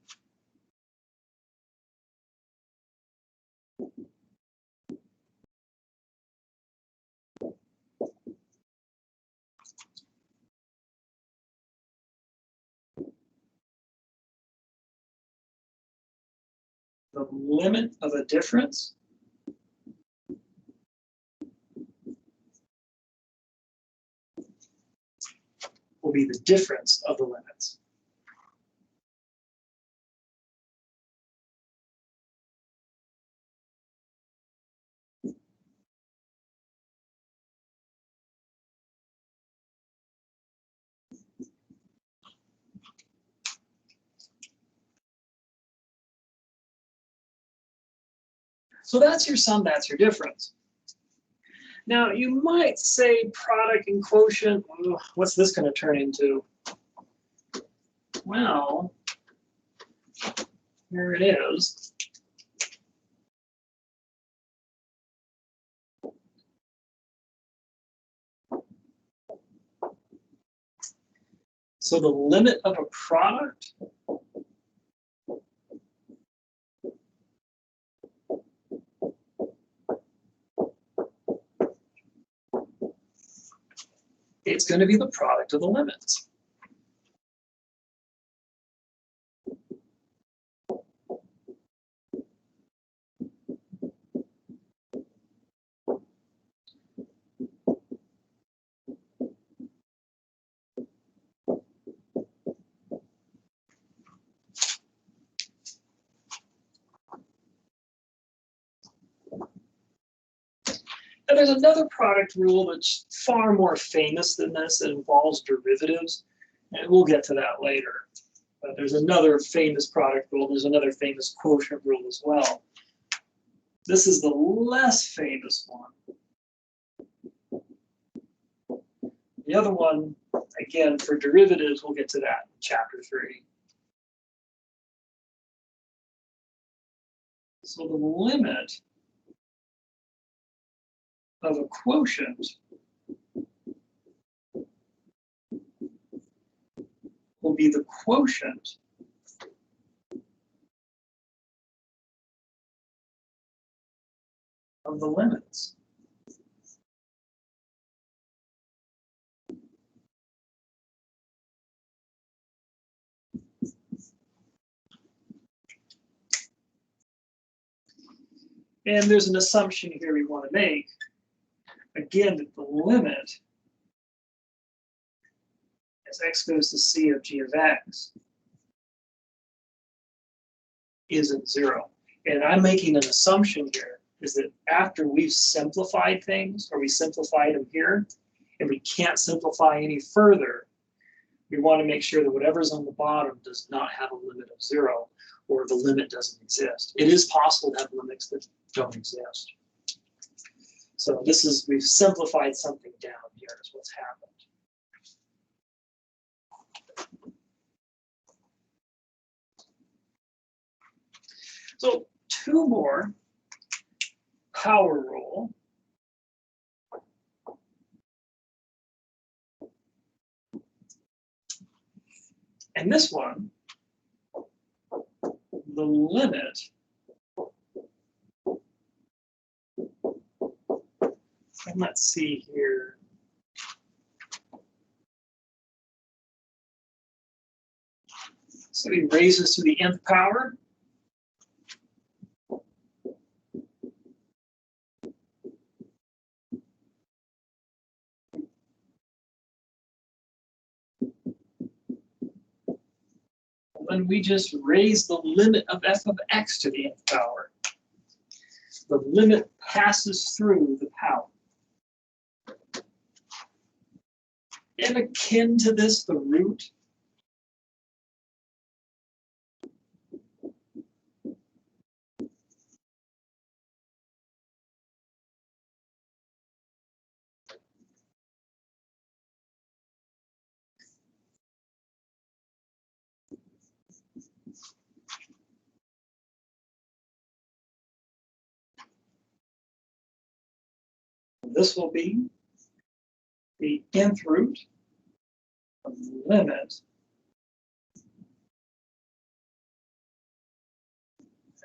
the limit of a difference will be the difference of the limits. So that's your sum, that's your difference. Now you might say product and quotient, what's this going to turn into? Well, here it is. So the limit of a product it's going to be the product of the limits. And there's another product rule that's far more famous than this. It involves derivatives, and we'll get to that later. But there's another famous product rule. There's another famous quotient rule as well. This is the less famous one. The other one, again, for derivatives, we'll get to that in chapter 3. So the limit of a quotient will be the quotient of the limits. And there's an assumption here we want to make. Again, that the limit as x goes to c of g of x isn't 0. And I'm making an assumption here, is that after we've simplified things, or we simplified them here, and we can't simplify any further, we want to make sure that whatever's on the bottom does not have a limit of 0, or the limit doesn't exist. It is possible to have limits that don't exist. So this is, we've simplified something down here is what's happened. So two more power rule. And this one, the limit and let's see here. So he raises to the nth power. Then we just raise the limit of f of x to the nth power. The limit passes through the power. And akin to this, the root. This will be the nth root of the limit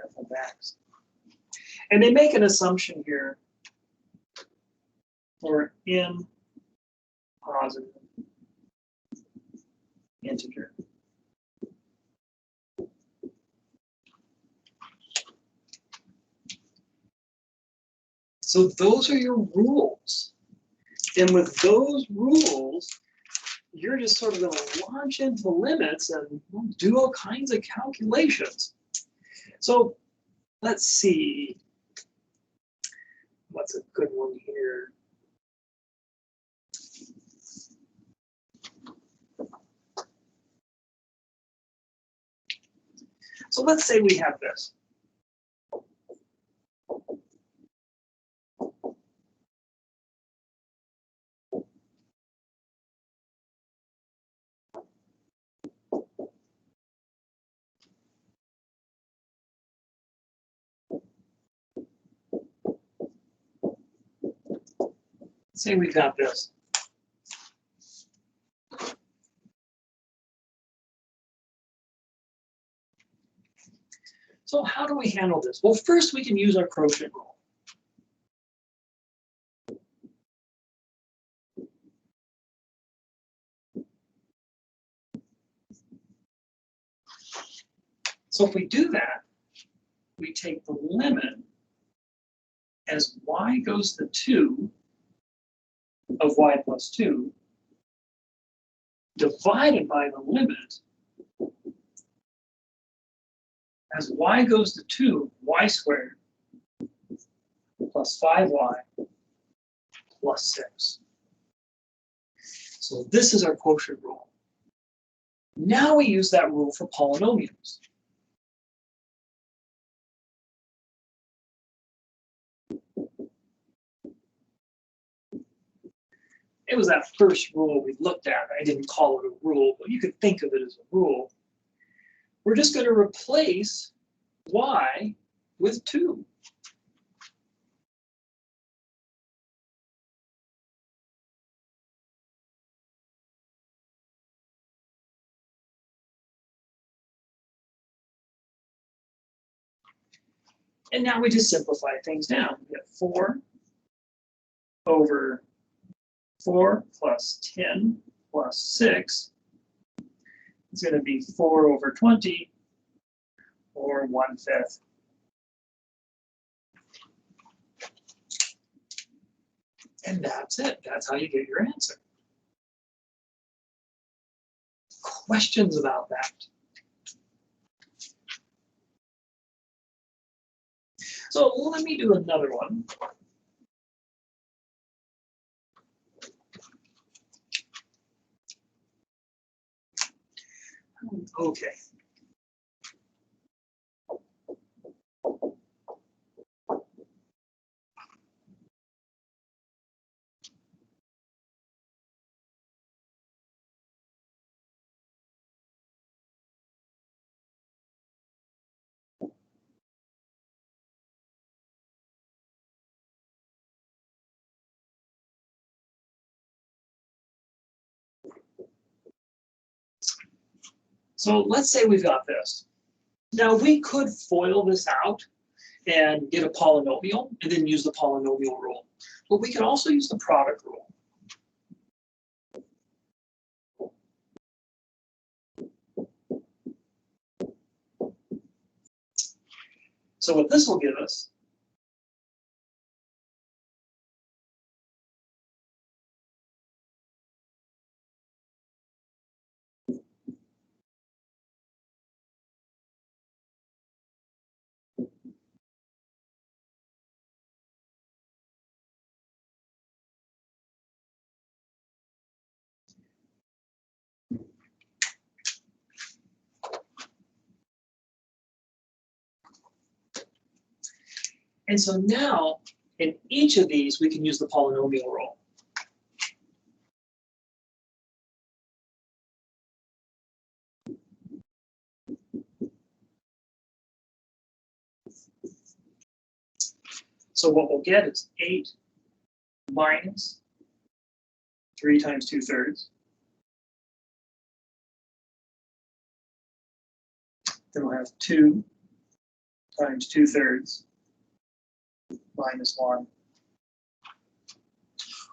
f of x. And they make an assumption here for n positive integer. So those are your rules. And with those rules, you're just sort of going to launch into limits and do all kinds of calculations. So let's see. What's a good one here? So let's say we have this. Say we've got this. So how do we handle this? Well, first we can use our quotient rule. So if we do that, we take the limit as y goes to 2 of y plus 2 divided by the limit as y goes to 2, y squared plus 5y plus 6. So this is our quotient rule. Now we use that rule for polynomials. It was that first rule we looked at. I didn't call it a rule, but you could think of it as a rule. We're just going to replace y with 2. And now we just simplify things down. We get 4 over 4 plus 10 plus 6 is going to be 4 over 20, or 1/5. And that's it. That's how you get your answer. Questions about that? So let me do another one. Okay. So let's say we've got this. Now we could FOIL this out and get a polynomial and then use the polynomial rule. But we can also use the product rule. So what this will give us and so now in each of these we can use the polynomial rule. So what we'll get is 8 minus 3 times 2/3. Then we'll have 2 times 2/3 minus 1.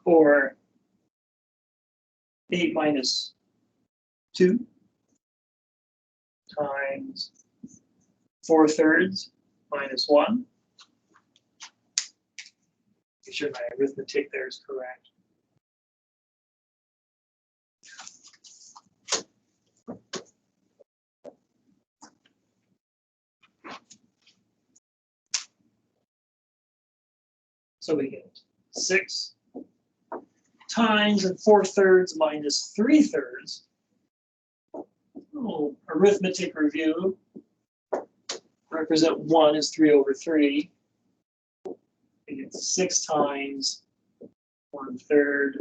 Or 8 minus 2 times 4/3 minus 1. Make sure my arithmetic there is correct. So we get 6 times 4/3 minus 3/3. Oh, arithmetic review. Represent 1 is 3/3. We get 6 times 1/3,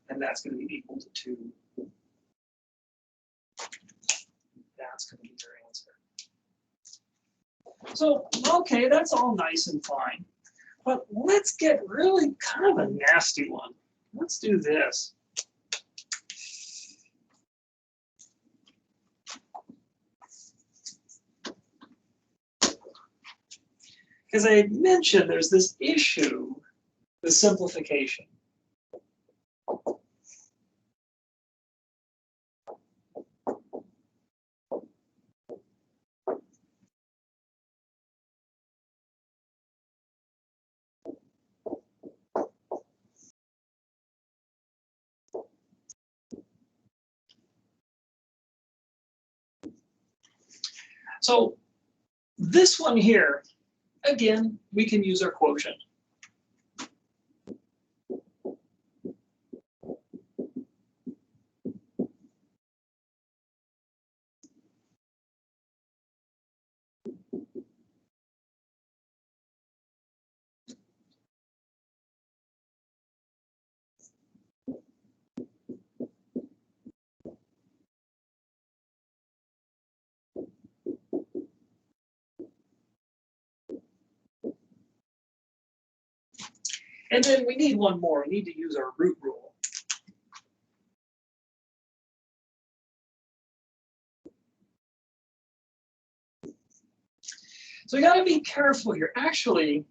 and that's going to be equal to 2. That's going to be your answer. So, okay, that's all nice and fine. But let's get really kind of a nasty one. Let's do this. Because I mentioned there's this issue with simplification. So this one here, again, we can use our quotient. And then we need one more. We need to use our root rule. So we got to be careful here. Actually,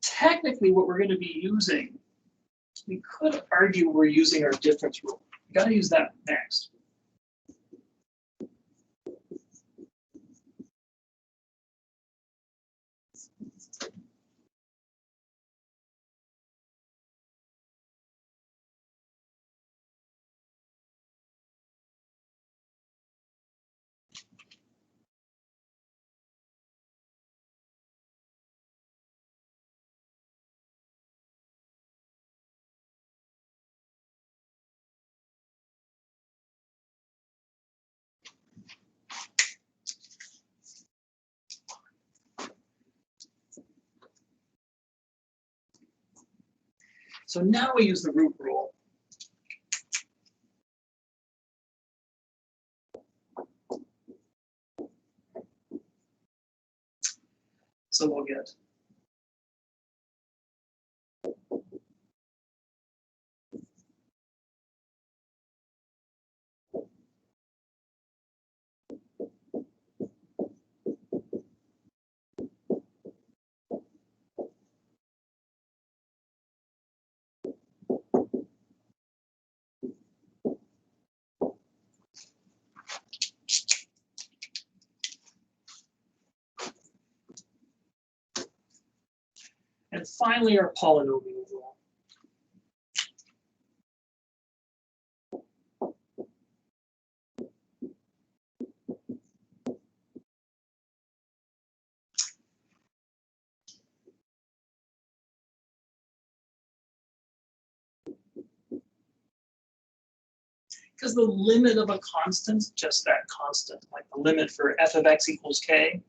technically what we're going to be using, we could argue we're using our difference rule. We got to use that next. So now we use the root rule. So we'll get and finally our polynomial rule. Because the limit of a constant, just that constant, like the limit for f of x equals k,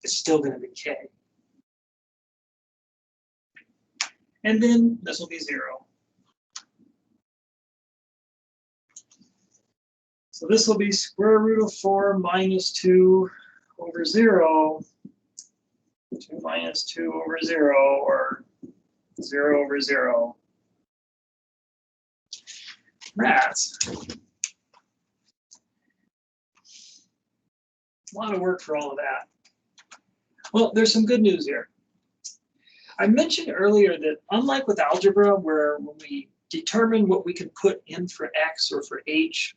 is still going to be k. And then this will be 0. So this will be square root of 4 minus 2 over 0, 2 minus 2 over 0, or 0 over 0. That's a lot of work for all of that. Well, there's some good news here. I mentioned earlier that unlike with algebra, where when we determine what we can put in for x or for h,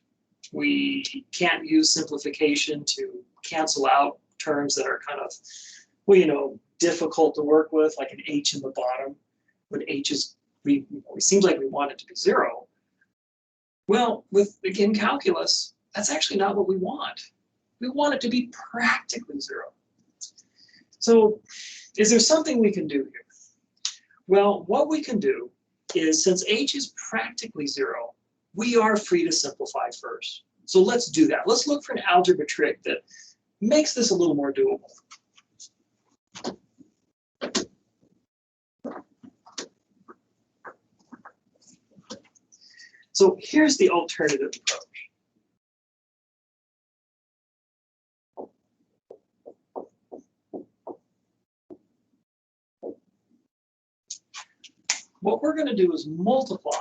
we can't use simplification to cancel out terms that are kind of, well, you know, difficult to work with, like an h in the bottom, when h is, it seems like we want it to be 0. Well, with, again, calculus, that's actually not what we want. We want it to be practically 0. So is there something we can do here? Well, what we can do is, since h is practically 0, we are free to simplify first. So let's do that. Let's look for an algebra trick that makes this a little more doable. So here's the alternative approach. What we're going to do is multiply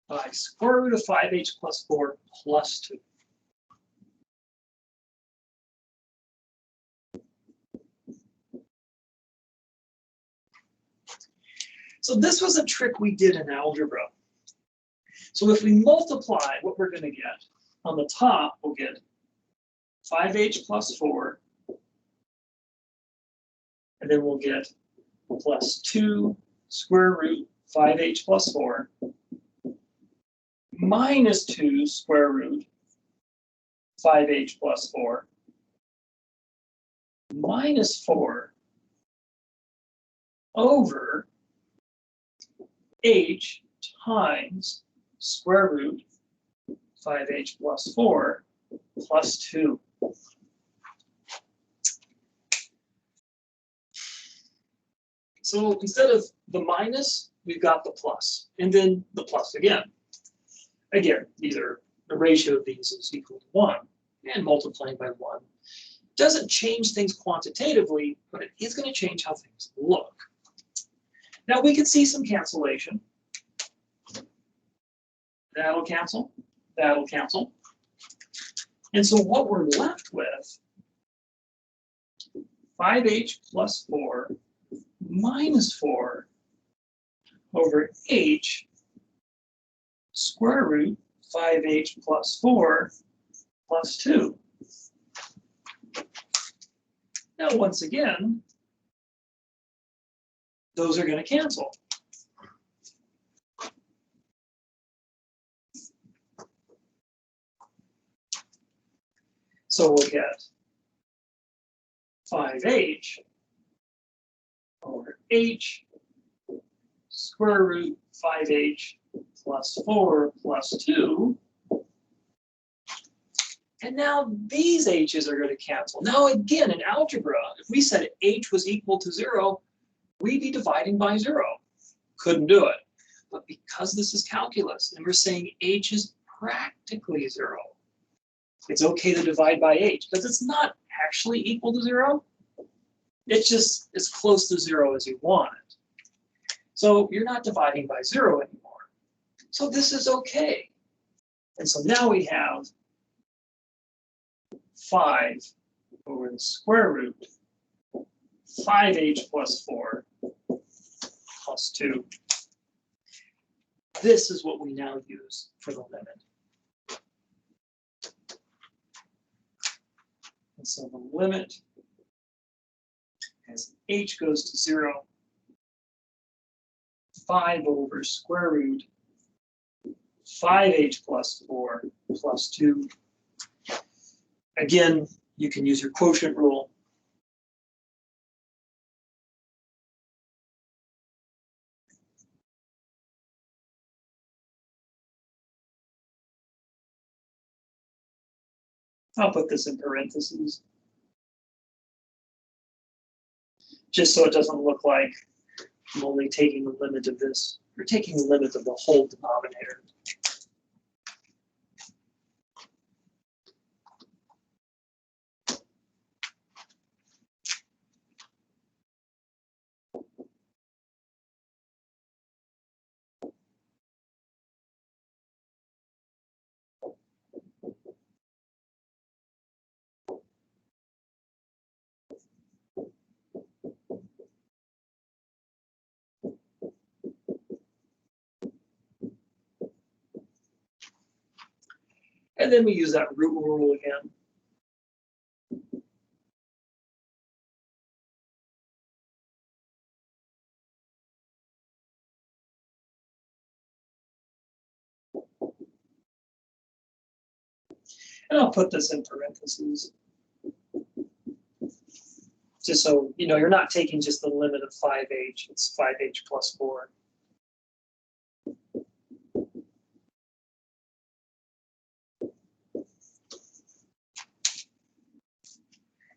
by square root of 5h plus 4 plus 2. So this was a trick we did in algebra. So if we multiply, what we're going to get on the top, we'll get 5h plus 4, and then we'll get plus 2 square root 5h plus 4 minus 2 square root 5h plus 4 minus 4 over h times square root 5h plus 4 plus 2. So instead of the minus, we've got the plus, and then the plus again. Again, either the ratio of these is equal to 1, and multiplying by 1 doesn't change things quantitatively, but it is going to change how things look. Now we can see some cancellation. That'll cancel, that'll cancel. And so what we're left with, 5h plus 4 minus 4 over h square root 5h plus 4 plus 2. Now, once again, those are going to cancel. So we'll get 5h over h square root 5h plus 4 plus 2 And now these h's are going to cancel. Now again, in algebra, if we said h was equal to 0, we'd be dividing by 0. Couldn't do it. But because this is calculus, and we're saying h is practically 0, it's okay to divide by h, because it's not actually equal to 0. It's just as close to 0 as you want it. So you're not dividing by 0 anymore. So this is okay. And so now we have 5 over the square root 5h plus 4 plus 2. This is what we now use for the limit. And so the limit, as h goes to 0, 5 over square root 5h plus 4 plus 2. Again, you can use your quotient rule. I'll put this in parentheses, just so it doesn't look like I'm only taking the limit of this. We're taking the limit of the whole denominator. And then we use that root rule again. And I'll put this in parentheses, just so you know you're not taking just the limit of 5h, it's 5h plus 4.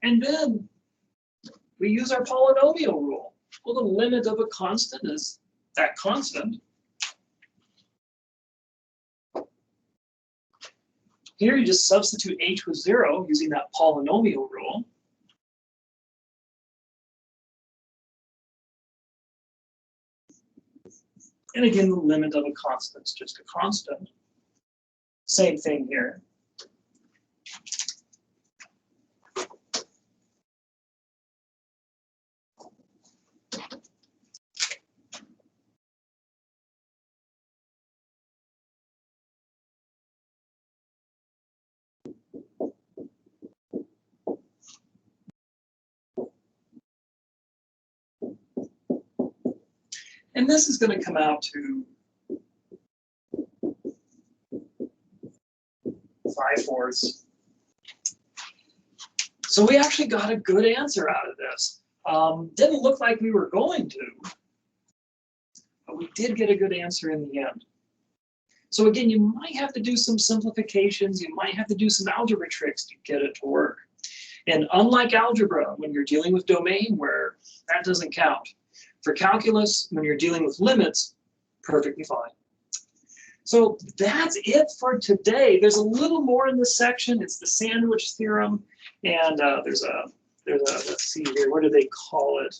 And then we use our polynomial rule. Well, the limit of a constant is that constant. Here you just substitute h with 0 using that polynomial rule. And again, the limit of a constant is just a constant. Same thing here. And this is going to come out to 5/4. So we actually got a good answer out of this. Didn't look like we were going to, but we did get a good answer in the end. So again, you might have to do some simplifications. You might have to do some algebra tricks to get it to work. And unlike algebra, when you're dealing with domain, where that doesn't count. For calculus, when you're dealing with limits, perfectly fine. So that's it for today. There's a little more in this section. It's the sandwich theorem, and there's a let's see here, what do they call it?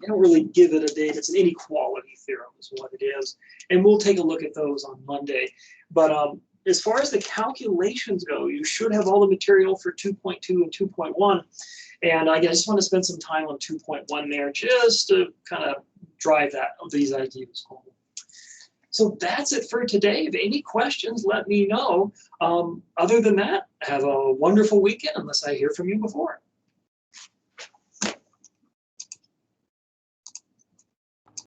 They don't really give it a date. It's an inequality theorem is what it is, and we'll take a look at those on Monday. But as far as the calculations go, you should have all the material for 2.2 and 2.1. And I just want to spend some time on 2.1 there, just to kind of drive these ideas home. So that's it for today. If any questions, let me know. Other than that, have a wonderful weekend, unless I hear from you before.